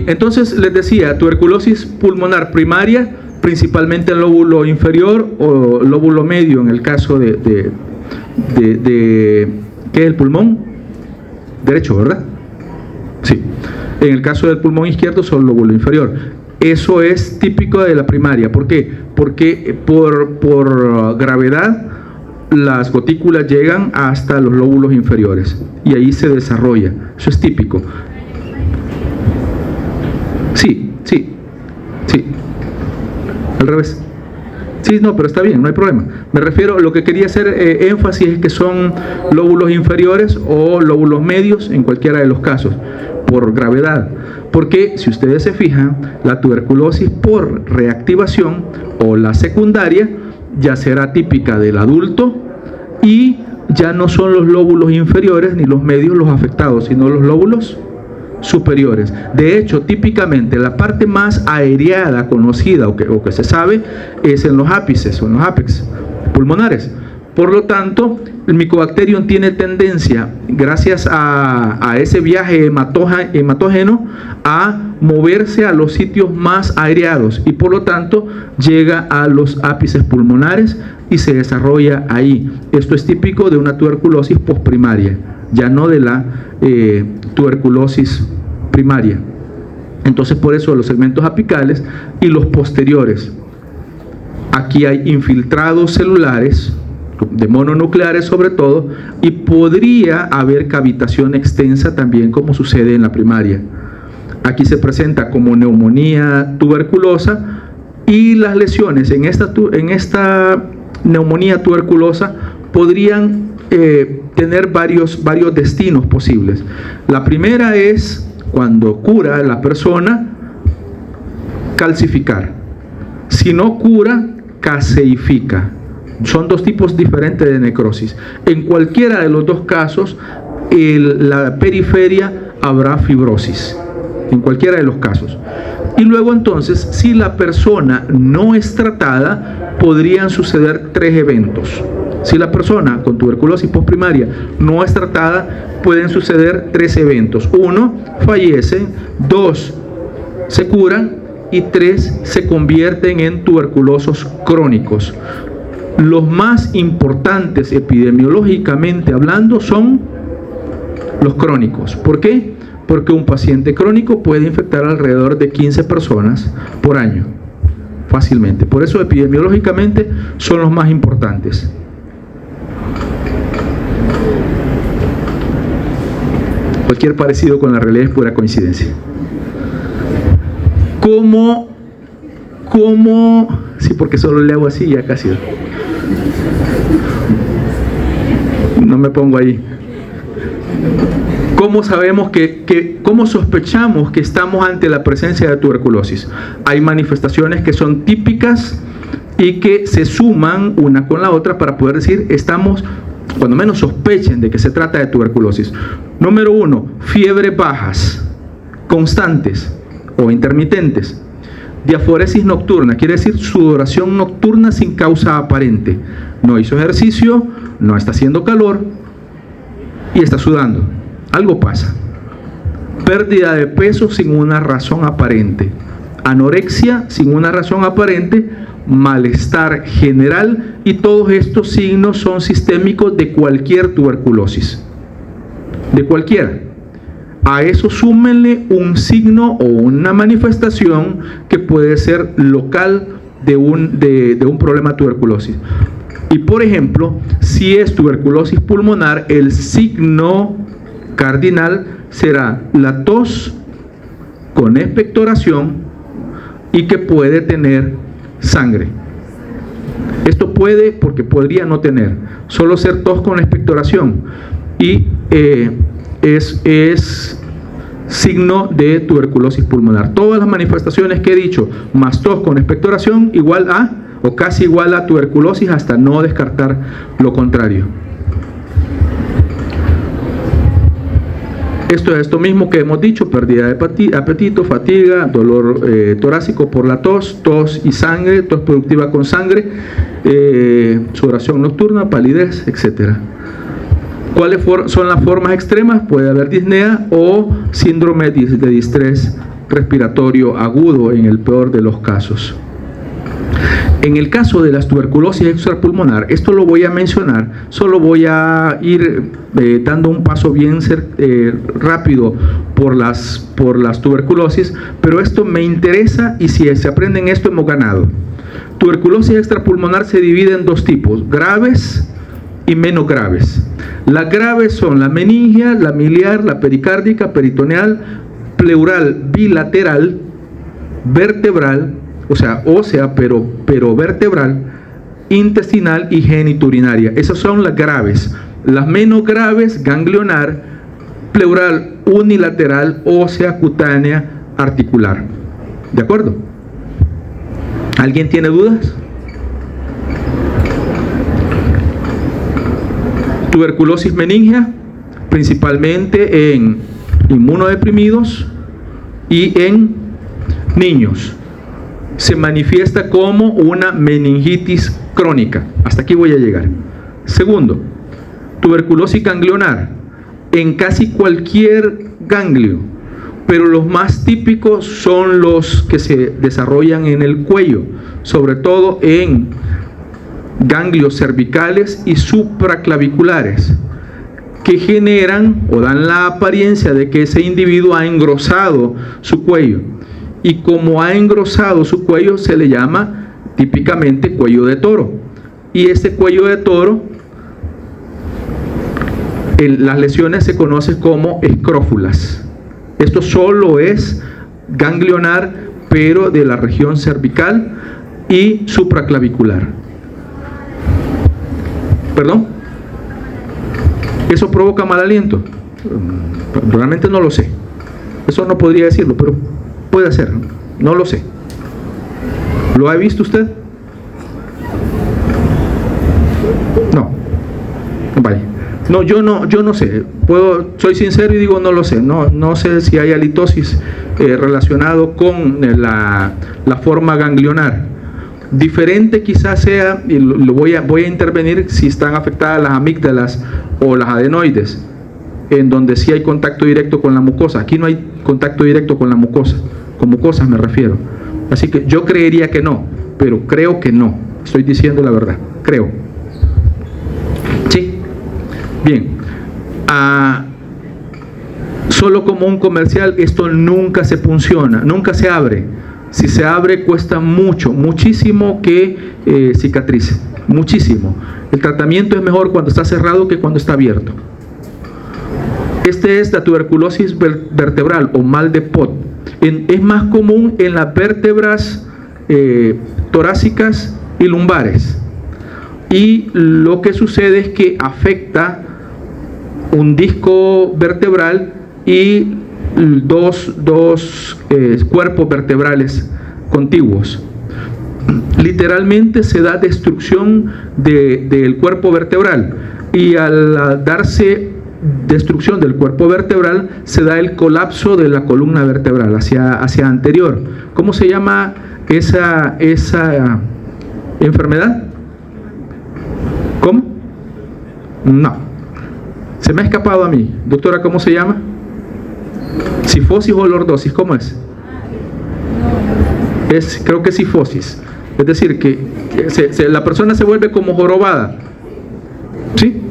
entonces les decía, tuberculosis pulmonar primaria, principalmente el lóbulo inferior o lóbulo medio en el caso de ¿qué es el pulmón? Derecho, ¿verdad? Sí. En el caso del pulmón izquierdo, solo el lóbulo inferior. Eso es típico de la primaria. ¿Por qué? Porque por gravedad las gotículas llegan hasta los lóbulos inferiores y ahí se desarrolla. Eso es típico. Sí. Al revés. Sí, no, pero está bien, no hay problema. Me refiero, lo que quería hacer énfasis es que son lóbulos inferiores o lóbulos medios en cualquiera de los casos, por gravedad. Porque si ustedes se fijan, la tuberculosis por reactivación o la secundaria ya será típica del adulto y ya no son los lóbulos inferiores ni los medios los afectados, sino los lóbulos superiores. De hecho, típicamente la parte más aereada conocida o que se sabe es en los ápices o en los ápex pulmonares. Por lo tanto, el Mycobacterium tiene tendencia, gracias a ese viaje hematógeno, a moverse a los sitios más aereados y por lo tanto llega a los ápices pulmonares y se desarrolla ahí. Esto es típico de una tuberculosis postprimaria, ya no de la tuberculosis primaria. Entonces, por eso los segmentos apicales y los posteriores. Aquí hay infiltrados celulares, de mononucleares sobre todo, y podría haber cavitación extensa también, como sucede en la primaria. Aquí se presenta como neumonía tuberculosa y las lesiones en esta neumonía tuberculosa podrían tener varios destinos posibles. La primera es, cuando cura la persona, calcificar. Si no cura, caseifica. Son dos tipos diferentes de necrosis. En cualquiera de los dos casos, la periferia habrá fibrosis. En cualquiera de los casos. Y luego entonces, si la persona no es tratada, podrían suceder tres eventos. Si la persona con tuberculosis postprimaria no es tratada, pueden suceder tres eventos. 1, fallecen. 2, se curan. Y 3, se convierten en tuberculosos crónicos. Los más importantes epidemiológicamente hablando son los crónicos. ¿Por qué? Porque un paciente crónico puede infectar alrededor de 15 personas por año, fácilmente. Por eso epidemiológicamente son los más importantes. Cualquier parecido con la realidad es pura coincidencia. ¿Cómo? Sí, porque solo le hago así y ya casi. No me pongo ahí. ¿Cómo sabemos cómo sospechamos que estamos ante la presencia de tuberculosis? Hay manifestaciones que son típicas y que se suman una con la otra para poder decir, cuando menos sospechen de que se trata de tuberculosis. Número 1, fiebres bajas, constantes o intermitentes. Diaforesis nocturna, quiere decir sudoración nocturna sin causa aparente. No hizo ejercicio, no está haciendo calor y está sudando. Algo pasa. Pérdida de peso sin una razón aparente. Anorexia sin una razón aparente. Malestar general, y todos estos signos son sistémicos de cualquier tuberculosis. De cualquiera. A eso súmenle un signo o una manifestación que puede ser local de un problema de tuberculosis. Y por ejemplo, si es tuberculosis pulmonar, el signo cardinal será la tos con expectoración y que puede tener sangre. Esto puede, porque podría no tener, solo ser tos con expectoración, y es signo de tuberculosis pulmonar. Todas las manifestaciones que he dicho, más tos con expectoración, igual a, o casi igual a tuberculosis, hasta no descartar lo contrario. Esto es esto mismo que hemos dicho: pérdida de apetito, fatiga, dolor torácico por la tos, tos y sangre, tos productiva con sangre, sudoración nocturna, palidez, etc. ¿Cuáles son las formas extremas? Puede haber disnea o síndrome de distrés respiratorio agudo en el peor de los casos. En el caso de las tuberculosis extrapulmonar, esto lo voy a mencionar, solo voy a ir dando un paso bien rápido por las tuberculosis, pero esto me interesa y si se aprenden esto hemos ganado. Tuberculosis extrapulmonar se divide en dos tipos, graves y menos graves. Las graves son la meningia, la miliar, la pericárdica, peritoneal, pleural, bilateral, vertebral, o sea, ósea, pero vertebral, intestinal y genitourinaria. Esas son las graves. Las menos graves, ganglionar, pleural, unilateral, ósea, cutánea, articular. ¿De acuerdo? ¿Alguien tiene dudas? Tuberculosis meningia, principalmente en inmunodeprimidos y en niños. Se manifiesta como una meningitis crónica. Hasta aquí voy a llegar. Segundo, tuberculosis ganglionar en casi cualquier ganglio, pero los más típicos son los que se desarrollan en el cuello, sobre todo en ganglios cervicales y supraclaviculares, que generan o dan la apariencia de que ese individuo ha engrosado su cuello. Y como ha engrosado su cuello, se le llama típicamente cuello de toro. Y este cuello de toro, las lesiones se conocen como escrófulas. Esto solo es ganglionar, pero de la región cervical y supraclavicular. ¿Perdón? ¿Eso provoca mal aliento? Realmente no lo sé. Eso no podría decirlo, pero puede ser, no lo sé. ¿Lo ha visto usted? No. Vaya. No, yo no sé. Soy sincero y digo no lo sé. No sé si hay halitosis relacionado con la forma ganglionar. Diferente quizás sea, y voy a intervenir si están afectadas las amígdalas o las adenoides, en donde sí hay contacto directo con la mucosa. Aquí no hay contacto directo con la mucosa. Con mucosas me refiero. Así que yo creería que no, pero creo que no. Estoy diciendo la verdad, creo. ¿Sí? Bien. Solo como un comercial, esto nunca se funciona, nunca se abre. Si se abre cuesta muchísimo que cicatrice, muchísimo. El tratamiento es mejor cuando está cerrado que cuando está abierto. Este es la tuberculosis vertebral o mal de Pot. Es más común en las vértebras torácicas y lumbares. Y lo que sucede es que afecta un disco vertebral y dos cuerpos vertebrales contiguos. Literalmente se da destrucción del cuerpo vertebral, y al darse destrucción del cuerpo vertebral se da el colapso de la columna vertebral hacia anterior. ¿Cómo se llama esa enfermedad? ¿Cómo? No, se me ha escapado a mí. Doctora, ¿cómo se llama? ¿Sifosis o lordosis? ¿Cómo es? Creo que es sifosis. Es decir, que la persona se vuelve como jorobada. ¿Sí?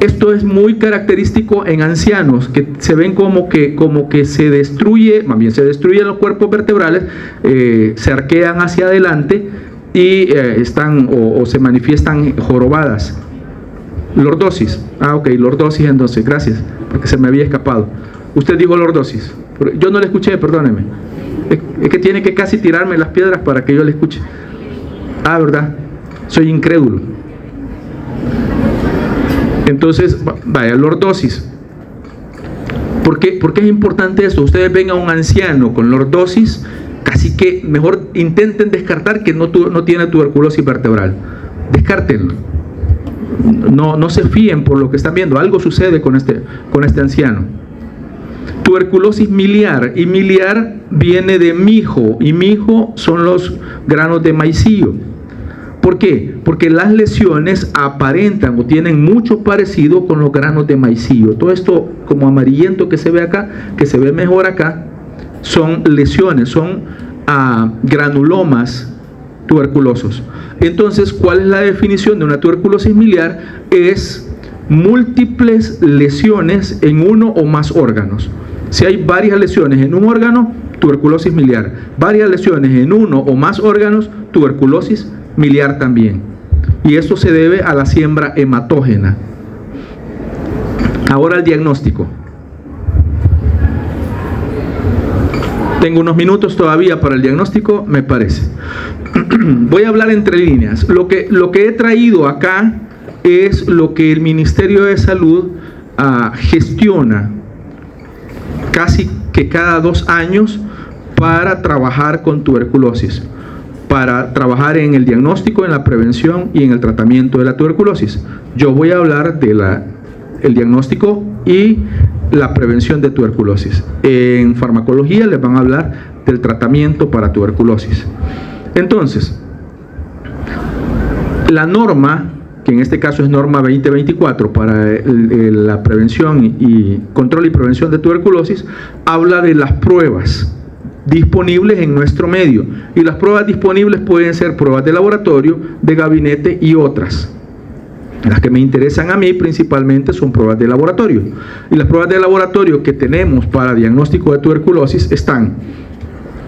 Esto es muy característico en ancianos, que se ven como que se destruye, más bien se destruyen los cuerpos vertebrales, se arquean hacia adelante y están o se manifiestan jorobadas. Lordosis. Ok, lordosis entonces, gracias, porque se me había escapado. Usted dijo lordosis. Yo no le escuché, perdóneme. Es que tiene que casi tirarme las piedras para que yo le escuche. ¿Verdad? Soy incrédulo. Entonces, vaya, lordosis. ¿Por qué es importante esto? Ustedes ven a un anciano con lordosis, casi que mejor intenten descartar que no tiene tuberculosis vertebral. Descártenlo. No se fíen por lo que están viendo. Algo sucede con este anciano. Tuberculosis miliar, y miliar viene de mijo, y mijo son los granos de maicillo. ¿Por qué? Porque las lesiones aparentan o tienen mucho parecido con los granos de maicillo. Todo esto como amarillento que se ve acá, que se ve mejor acá, son lesiones, son granulomas tuberculosos. Entonces, ¿cuál es la definición de una tuberculosis miliar? Es múltiples lesiones en uno o más órganos. Si hay varias lesiones en un órgano, tuberculosis miliar. Varias lesiones en uno o más órganos, tuberculosis miliar también. Y esto se debe a la siembra hematógena. Ahora el diagnóstico. Tengo unos minutos todavía para el diagnóstico, me parece. Voy a hablar entre líneas. Lo que he traído acá es lo que el Ministerio de Salud gestiona casi que cada 2 años para trabajar con tuberculosis, para trabajar en el diagnóstico, en la prevención y en el tratamiento de la tuberculosis. Yo voy a hablar de el diagnóstico y la prevención de tuberculosis. En farmacología les van a hablar del tratamiento para tuberculosis. Entonces, la norma, que en este caso es norma 2024 para la prevención y control y prevención de tuberculosis, habla de las pruebas disponibles en nuestro medio. Y las pruebas disponibles pueden ser pruebas de laboratorio, de gabinete y otras. Las que me interesan a mí principalmente son pruebas de laboratorio. Y las pruebas de laboratorio que tenemos para diagnóstico de tuberculosis están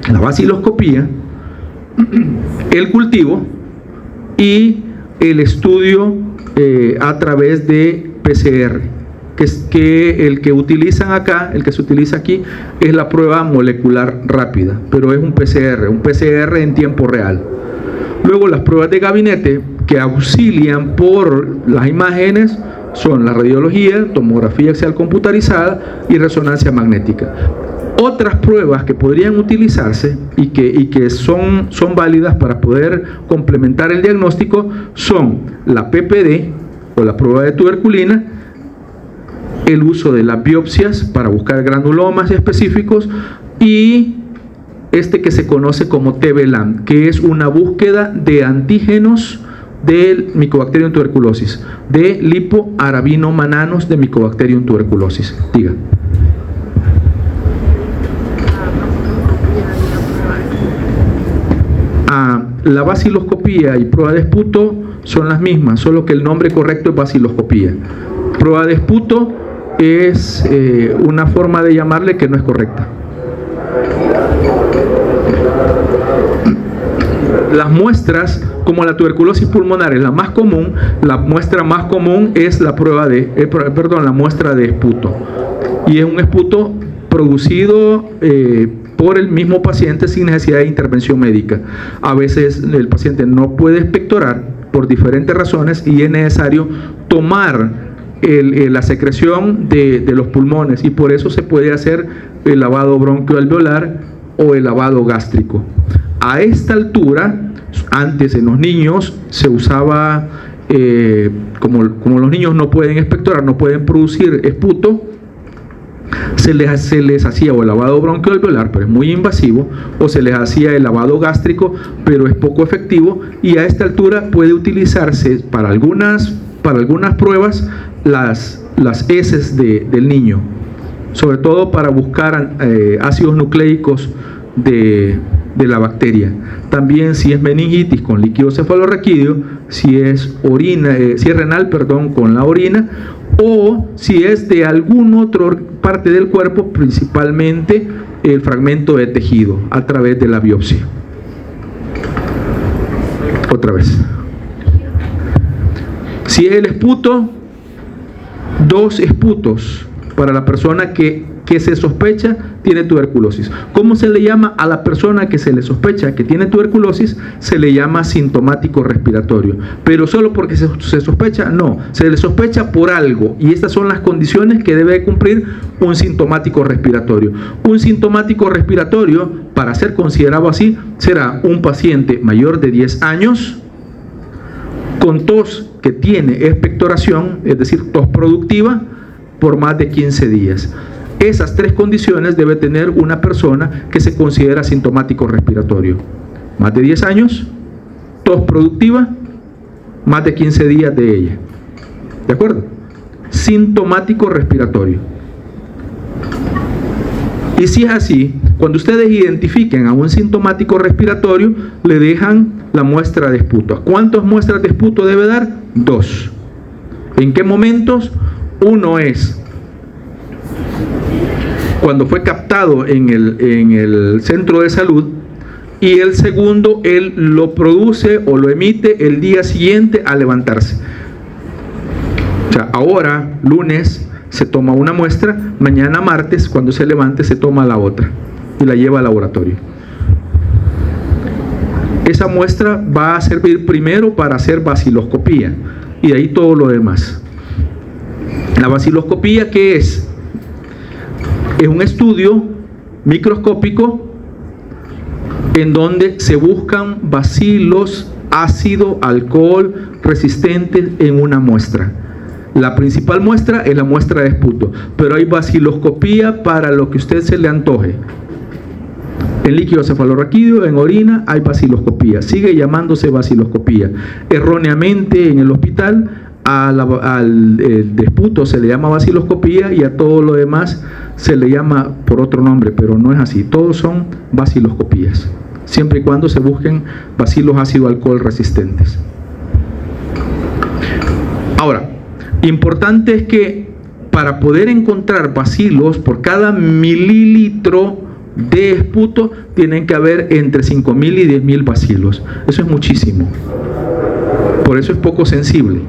la baciloscopía, el cultivo y el estudio a través de PCR, que el que utilizan acá, el que se utiliza aquí, es la prueba molecular rápida, pero es un PCR en tiempo real. Luego las pruebas de gabinete que auxilian por las imágenes son la radiología, tomografía axial computarizada y resonancia magnética. Otras pruebas que podrían utilizarse y que son válidas para poder complementar el diagnóstico son la PPD o la prueba de tuberculina, el uso de las biopsias para buscar granulomas específicos y este que se conoce como TB-LAM, que es una búsqueda de antígenos del Mycobacterium tuberculosis, de lipoarabinomannanos de Mycobacterium tuberculosis. Diga. La baciloscopía y prueba de esputo son las mismas, solo que el nombre correcto es baciloscopía. Prueba de esputo es una forma de llamarle que no es correcta. Las muestras, como la tuberculosis pulmonar es la más común, la muestra más común es la prueba de, la muestra de esputo. Y es un esputo producido por el mismo paciente sin necesidad de intervención médica. A veces el paciente no puede expectorar por diferentes razones y es necesario tomar la secreción de los pulmones, y por eso se puede hacer el lavado bronquioalveolar o el lavado gástrico. A esta altura, antes en los niños se usaba, como los niños no pueden expectorar, no pueden producir esputo, se les hacía o el lavado bronquioalveolar, pero es muy invasivo, o se les hacía el lavado gástrico, pero es poco efectivo, y a esta altura puede utilizarse para algunas pruebas las heces del niño, sobre todo para buscar ácidos nucleicos de la bacteria. También si es meningitis con líquido cefalorraquídeo, si es renal, con la orina, o si es de alguna otra parte del cuerpo, principalmente el fragmento de tejido, a través de la biopsia. Otra vez. Si es el esputo, 2 esputos para la persona que se sospecha tiene tuberculosis. ¿Cómo se le llama a la persona que se le sospecha que tiene tuberculosis? Se le llama sintomático respiratorio. Pero solo porque se sospecha, no. Se le sospecha por algo, y estas son las condiciones que debe cumplir un sintomático respiratorio. Un sintomático respiratorio, para ser considerado así, será un paciente mayor de 10 años con tos que tiene expectoración, es decir, tos productiva, por más de 15 días. Esas 3 condiciones debe tener una persona que se considera sintomático respiratorio: más de 10 años, tos productiva, más de 15 días de ella. ¿De acuerdo? Sintomático respiratorio. Y si es así, cuando ustedes identifiquen a un sintomático respiratorio, le dejan la muestra de esputo. ¿Cuántas muestras de esputo debe dar? 2. ¿En qué momentos? Uno es cuando fue captado en el centro de salud, y el segundo, él lo produce o lo emite el día siguiente al levantarse. O sea, ahora, lunes, se toma una muestra, mañana martes, cuando se levante, se toma la otra y la lleva al laboratorio. Esa muestra va a servir primero para hacer baciloscopía y de ahí todo lo demás. La baciloscopía, ¿qué es? Es un estudio microscópico en donde se buscan bacilos ácido, alcohol, resistentes en una muestra. La principal muestra es la muestra de esputo, pero hay baciloscopía para lo que usted se le antoje. En líquido cefalorraquídeo, en orina, hay baciloscopía. Sigue llamándose baciloscopía. Erróneamente en el hospital al de esputo se le llama baciloscopía y a todo lo demás se le llama por otro nombre, pero no es así. Todos son baciloscopías, siempre y cuando se busquen bacilos ácido alcohol resistentes. Ahora, importante es que para poder encontrar bacilos por cada mililitro de esputo tienen que haber entre 5.000 y 10.000 bacilos. Eso es muchísimo. Por eso es poco sensible.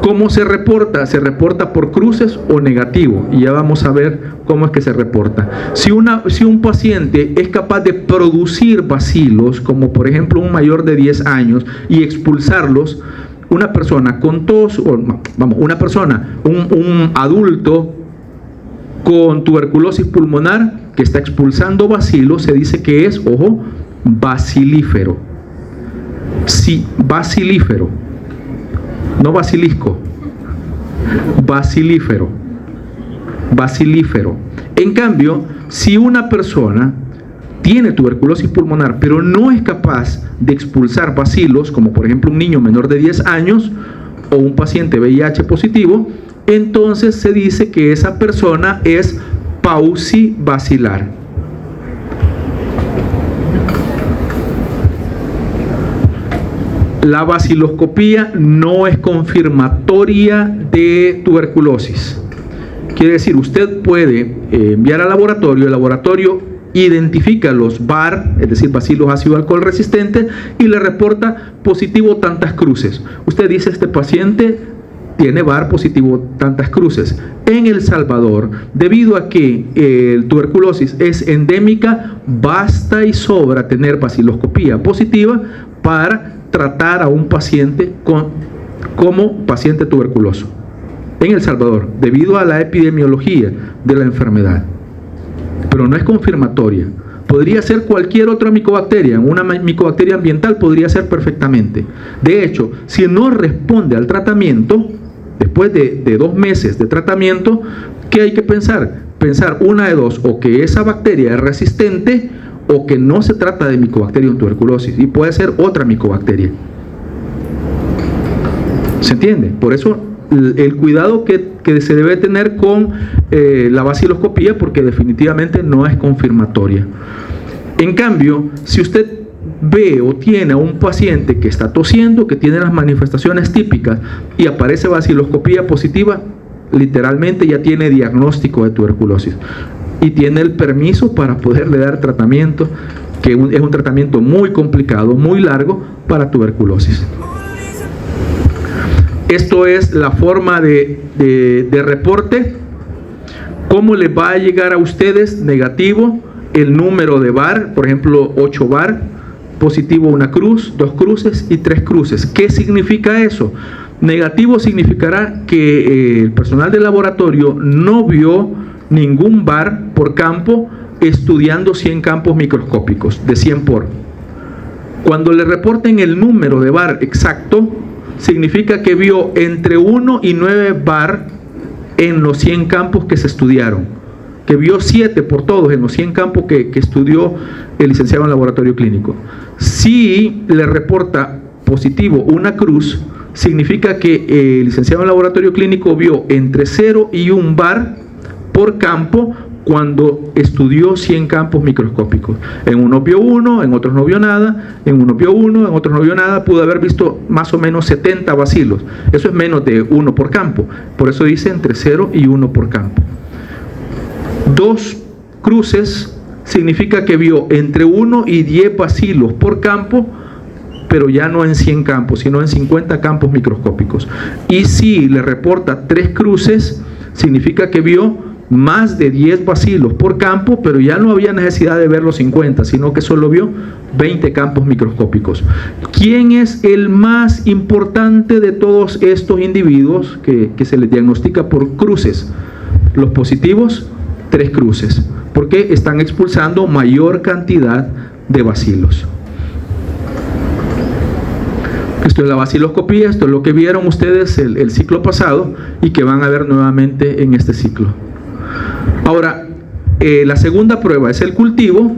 ¿Cómo se reporta? Se reporta por cruces o negativo, y ya vamos a ver cómo es que se reporta. Si un paciente es capaz de producir bacilos, como por ejemplo un mayor de 10 años, y expulsarlos, una persona con tos, un adulto con tuberculosis pulmonar que está expulsando bacilos, se dice que es, ojo, bacilífero. Sí, bacilífero. No basilisco, bacilífero. Bacilífero. En cambio, si una persona tiene tuberculosis pulmonar, pero no es capaz de expulsar bacilos, como por ejemplo un niño menor de 10 años o un paciente VIH positivo, entonces se dice que esa persona es paucibacilar. La baciloscopía no es confirmatoria de tuberculosis. Quiere decir, usted puede enviar al laboratorio, el laboratorio identifica los VAR, es decir, bacilos ácido alcohol resistentes, y le reporta positivo tantas cruces. Usted dice, este paciente tiene VAR positivo tantas cruces. En El Salvador, debido a que el tuberculosis es endémica, basta y sobra tener baciloscopía positiva para tratar a un paciente como paciente tuberculoso. En El Salvador, debido a la epidemiología de la enfermedad. Pero no es confirmatoria. Podría ser cualquier otra micobacteria, una micobacteria ambiental podría ser perfectamente. De hecho, si no responde al tratamiento, después de 2 meses de tratamiento, ¿qué hay que pensar? Pensar una de dos, o que esa bacteria es resistente, o que no se trata de Mycobacterium tuberculosis, y puede ser otra micobacteria. ¿Se entiende? Por eso el cuidado que se debe tener con la baciloscopía, porque definitivamente no es confirmatoria. En cambio, si usted ve o tiene a un paciente que está tosiendo, que tiene las manifestaciones típicas y aparece baciloscopía positiva, literalmente ya tiene diagnóstico de tuberculosis y tiene el permiso para poderle dar tratamiento, que es un tratamiento muy complicado, muy largo para tuberculosis. Esto es la forma de reporte. ¿Cómo les va a llegar a ustedes? Negativo, el número de VAR, por ejemplo 8 VAR, positivo 1 cruz, 2 cruces y 3 cruces. ¿Qué significa eso? Negativo significará que el personal del laboratorio no vio ningún VAR por campo estudiando 100 campos microscópicos, de 100 por. Cuando le reporten el número de VAR exacto, significa que vio entre 1 y 9 VAR en los 100 campos que se estudiaron, que vio 7 por todos en los 100 campos que estudió el licenciado en laboratorio clínico. Si le reporta positivo 1 cruz, significa que el licenciado en laboratorio clínico vio entre 0 y 1 VAR por campo cuando estudió 100 campos microscópicos. En unos vio uno, en otros no vio nada, en unos vio uno, en otros no vio nada. Pudo haber visto más o menos 70 bacilos. Eso es menos de 1 por campo. Por eso dice entre 0 y 1 por campo. 2 cruces significa que vio entre 1 y 10 bacilos por campo, pero ya no en 100 campos, sino en 50 campos microscópicos. Y si le reporta 3 cruces, significa que vio más de 10 bacilos por campo, pero ya no había necesidad de ver los 50, sino que solo vio 20 campos microscópicos. ¿Quién es el más importante de todos estos individuos que se les diagnostica por cruces? Los positivos, 3 cruces, porque están expulsando mayor cantidad de bacilos. Esto es la baciloscopía, esto es lo que vieron ustedes el ciclo pasado y que van a ver nuevamente en este ciclo. Ahora, la segunda prueba es el cultivo,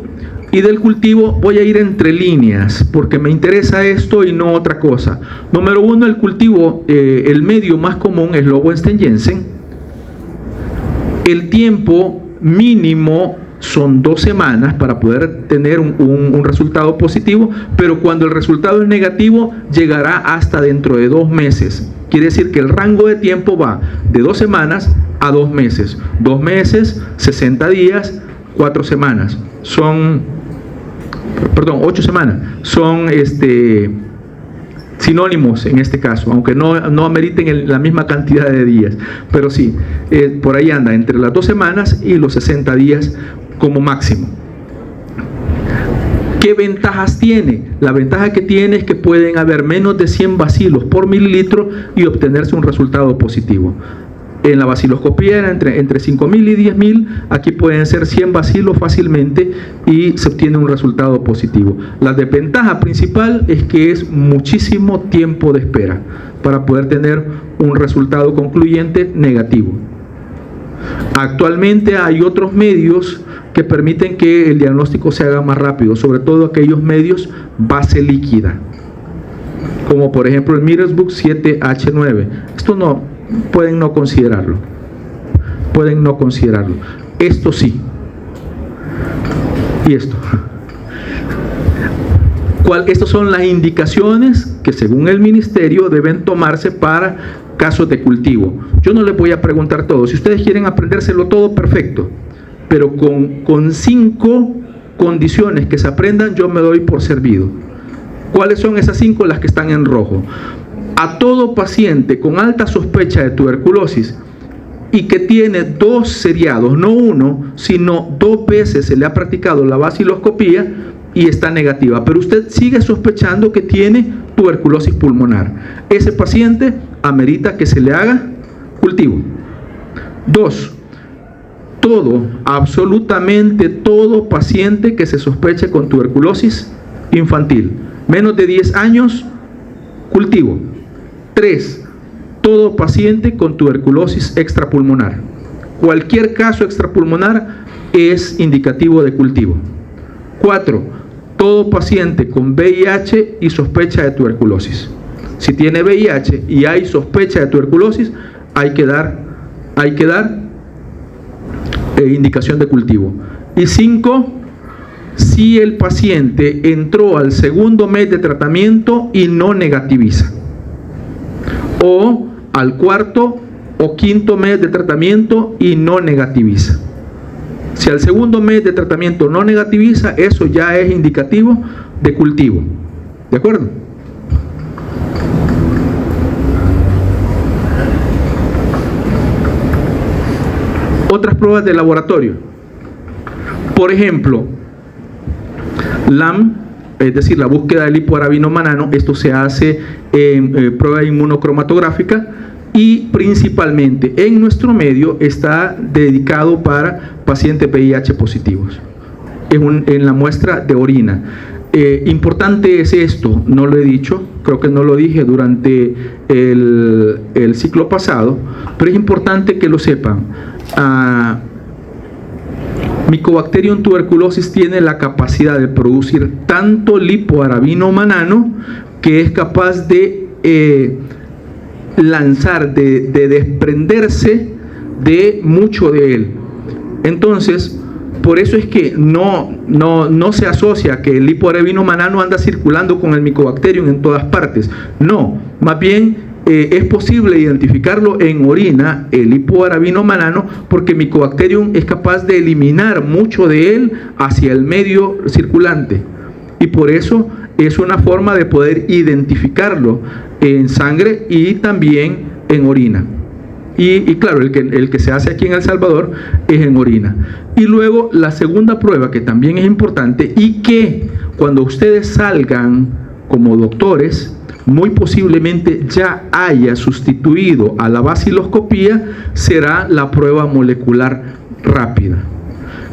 y del cultivo voy a ir entre líneas porque me interesa esto y no otra cosa. Número 1, el cultivo, el medio más común es Lowenstein-Jensen. El tiempo mínimo son 2 semanas para poder tener un resultado positivo, pero cuando el resultado es negativo llegará hasta dentro de 2 meses. Quiere decir que el rango de tiempo va de 2 semanas a 2 meses. 2 meses, 60 días, 4 semanas. Son, perdón, 8 semanas. Son sinónimos en este caso, aunque no ameriten la misma cantidad de días. Pero sí, por ahí anda, entre las 2 semanas y los 60 días como máximo. ¿Qué ventajas tiene? La ventaja que tiene es que pueden haber menos de 100 bacilos por mililitro y obtenerse un resultado positivo. En la baciloscopía era entre 5.000 y 10.000, aquí pueden ser 100 bacilos fácilmente y se obtiene un resultado positivo. La desventaja principal es que es muchísimo tiempo de espera para poder tener un resultado concluyente negativo. Actualmente hay otros medios que permiten que el diagnóstico se haga más rápido, sobre todo aquellos medios base líquida, como por ejemplo el Middlesbrough 7H9. Esto pueden no considerarlo. Esto sí. Y esto. Estas son las indicaciones que según el ministerio deben tomarse para casos de cultivo. Yo no les voy a preguntar todo. Si ustedes quieren aprendérselo todo, perfecto. Pero con 5 condiciones que se aprendan, yo me doy por servido. ¿Cuáles son esas 5? Las que están en rojo. A todo paciente con alta sospecha de tuberculosis y que tiene 2 seriados, no 1, sino 2 veces se le ha practicado la baciloscopía y está negativa, pero usted sigue sospechando que tiene tuberculosis pulmonar, ese paciente amerita que se le haga cultivo. 2, absolutamente todo paciente que se sospeche con tuberculosis infantil, menos de 10 años, cultivo. 3, todo paciente con tuberculosis extrapulmonar. Cualquier caso extrapulmonar es indicativo de cultivo. 4, todo paciente con VIH y sospecha de tuberculosis. Si tiene VIH y hay sospecha de tuberculosis, hay que dar indicación de cultivo. Y 5, si el paciente entró al 2º mes de tratamiento y no negativiza, o al 4º o 5º mes de tratamiento y no negativiza. Si al 2º mes de tratamiento no negativiza, eso ya es indicativo de cultivo. ¿De acuerdo? Otras pruebas de laboratorio. Por ejemplo, LAM, es decir, la búsqueda del lipoarabinomanano. Esto se hace en prueba inmunocromatográfica y principalmente en nuestro medio está dedicado para pacientes VIH positivos en la muestra de orina. Importante es esto, no lo he dicho, creo que no lo dije durante el ciclo pasado, pero es importante que lo sepan. Mycobacterium tuberculosis tiene la capacidad de producir tanto lipoarabinomanano que es capaz de lanzar, de desprenderse de mucho de él. Entonces, por eso es que no se asocia que el lipoarabino manano anda circulando con el Mycobacterium en todas partes. No, más bien es posible identificarlo en orina, el lipoarabino manano, porque Mycobacterium es capaz de eliminar mucho de él hacia el medio circulante. Y por eso es una forma de poder identificarlo en sangre y también en orina. Y claro, el que se hace aquí en El Salvador es en orina. Y luego la segunda prueba, que también es importante y que cuando ustedes salgan como doctores, muy posiblemente ya haya sustituido a la baciloscopía, será la prueba molecular rápida.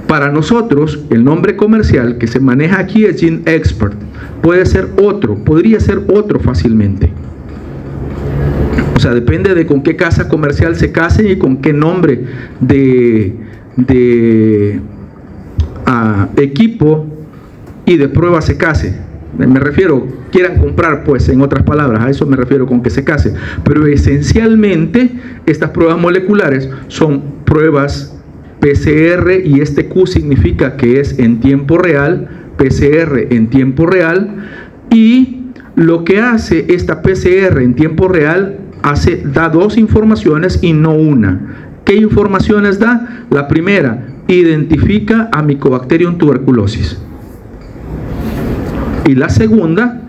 Para nosotros, el nombre comercial que se maneja aquí es GeneXpert. Podría ser otro fácilmente. O sea, depende de con qué casa comercial se casen y con qué nombre de equipo y de prueba se case. Me refiero, quieran comprar, pues, en otras palabras, a eso me refiero con que se case. Pero esencialmente, estas pruebas moleculares son pruebas PCR, y este Q significa que es en tiempo real, PCR en tiempo real, y lo que hace esta PCR en tiempo real, da dos informaciones y no una. ¿Qué informaciones da? La primera, identifica a Mycobacterium tuberculosis. Y la segunda,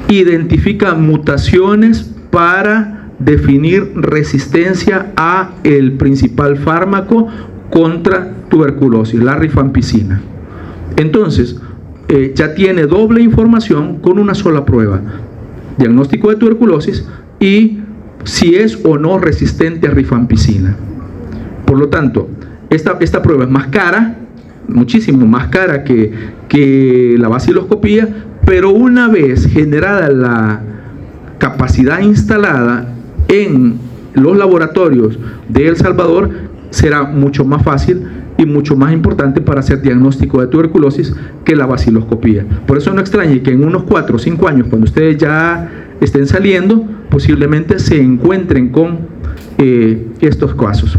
identifica mutaciones para definir resistencia a el principal fármaco contra tuberculosis, la rifampicina. Entonces, ya tiene doble información con una sola prueba: diagnóstico de tuberculosis y si es o no resistente a rifampicina. Por lo tanto, esta prueba es más cara, muchísimo más cara que la baciloscopía, pero una vez generada la capacidad instalada en los laboratorios de El Salvador, será mucho más fácil y mucho más importante para hacer diagnóstico de tuberculosis que la baciloscopía. Por eso no extrañe que en unos 4 o 5 años, cuando ustedes ya estén saliendo, posiblemente se encuentren con estos casos.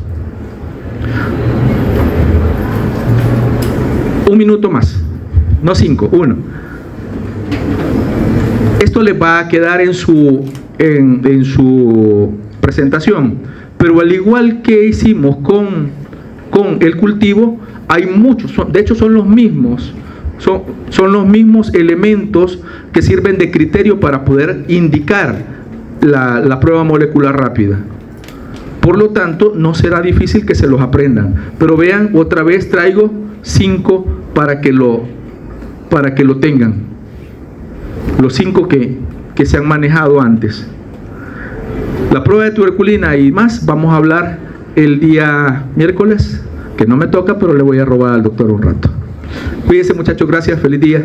Un minuto más, no 5, 1. Esto les va a quedar en su presentación, pero al igual que hicimos con el cultivo, hay muchos, de hecho son los mismos, son los mismos elementos que sirven de criterio para poder indicar la prueba molecular rápida. Por lo tanto, no será difícil que se los aprendan. Pero vean, otra vez traigo 5 para que lo tengan. Los 5 que se han manejado antes. La prueba de tuberculina y más vamos a hablar el día miércoles, que no me toca, pero le voy a robar al doctor un rato. Cuídense, muchachos, gracias, feliz día.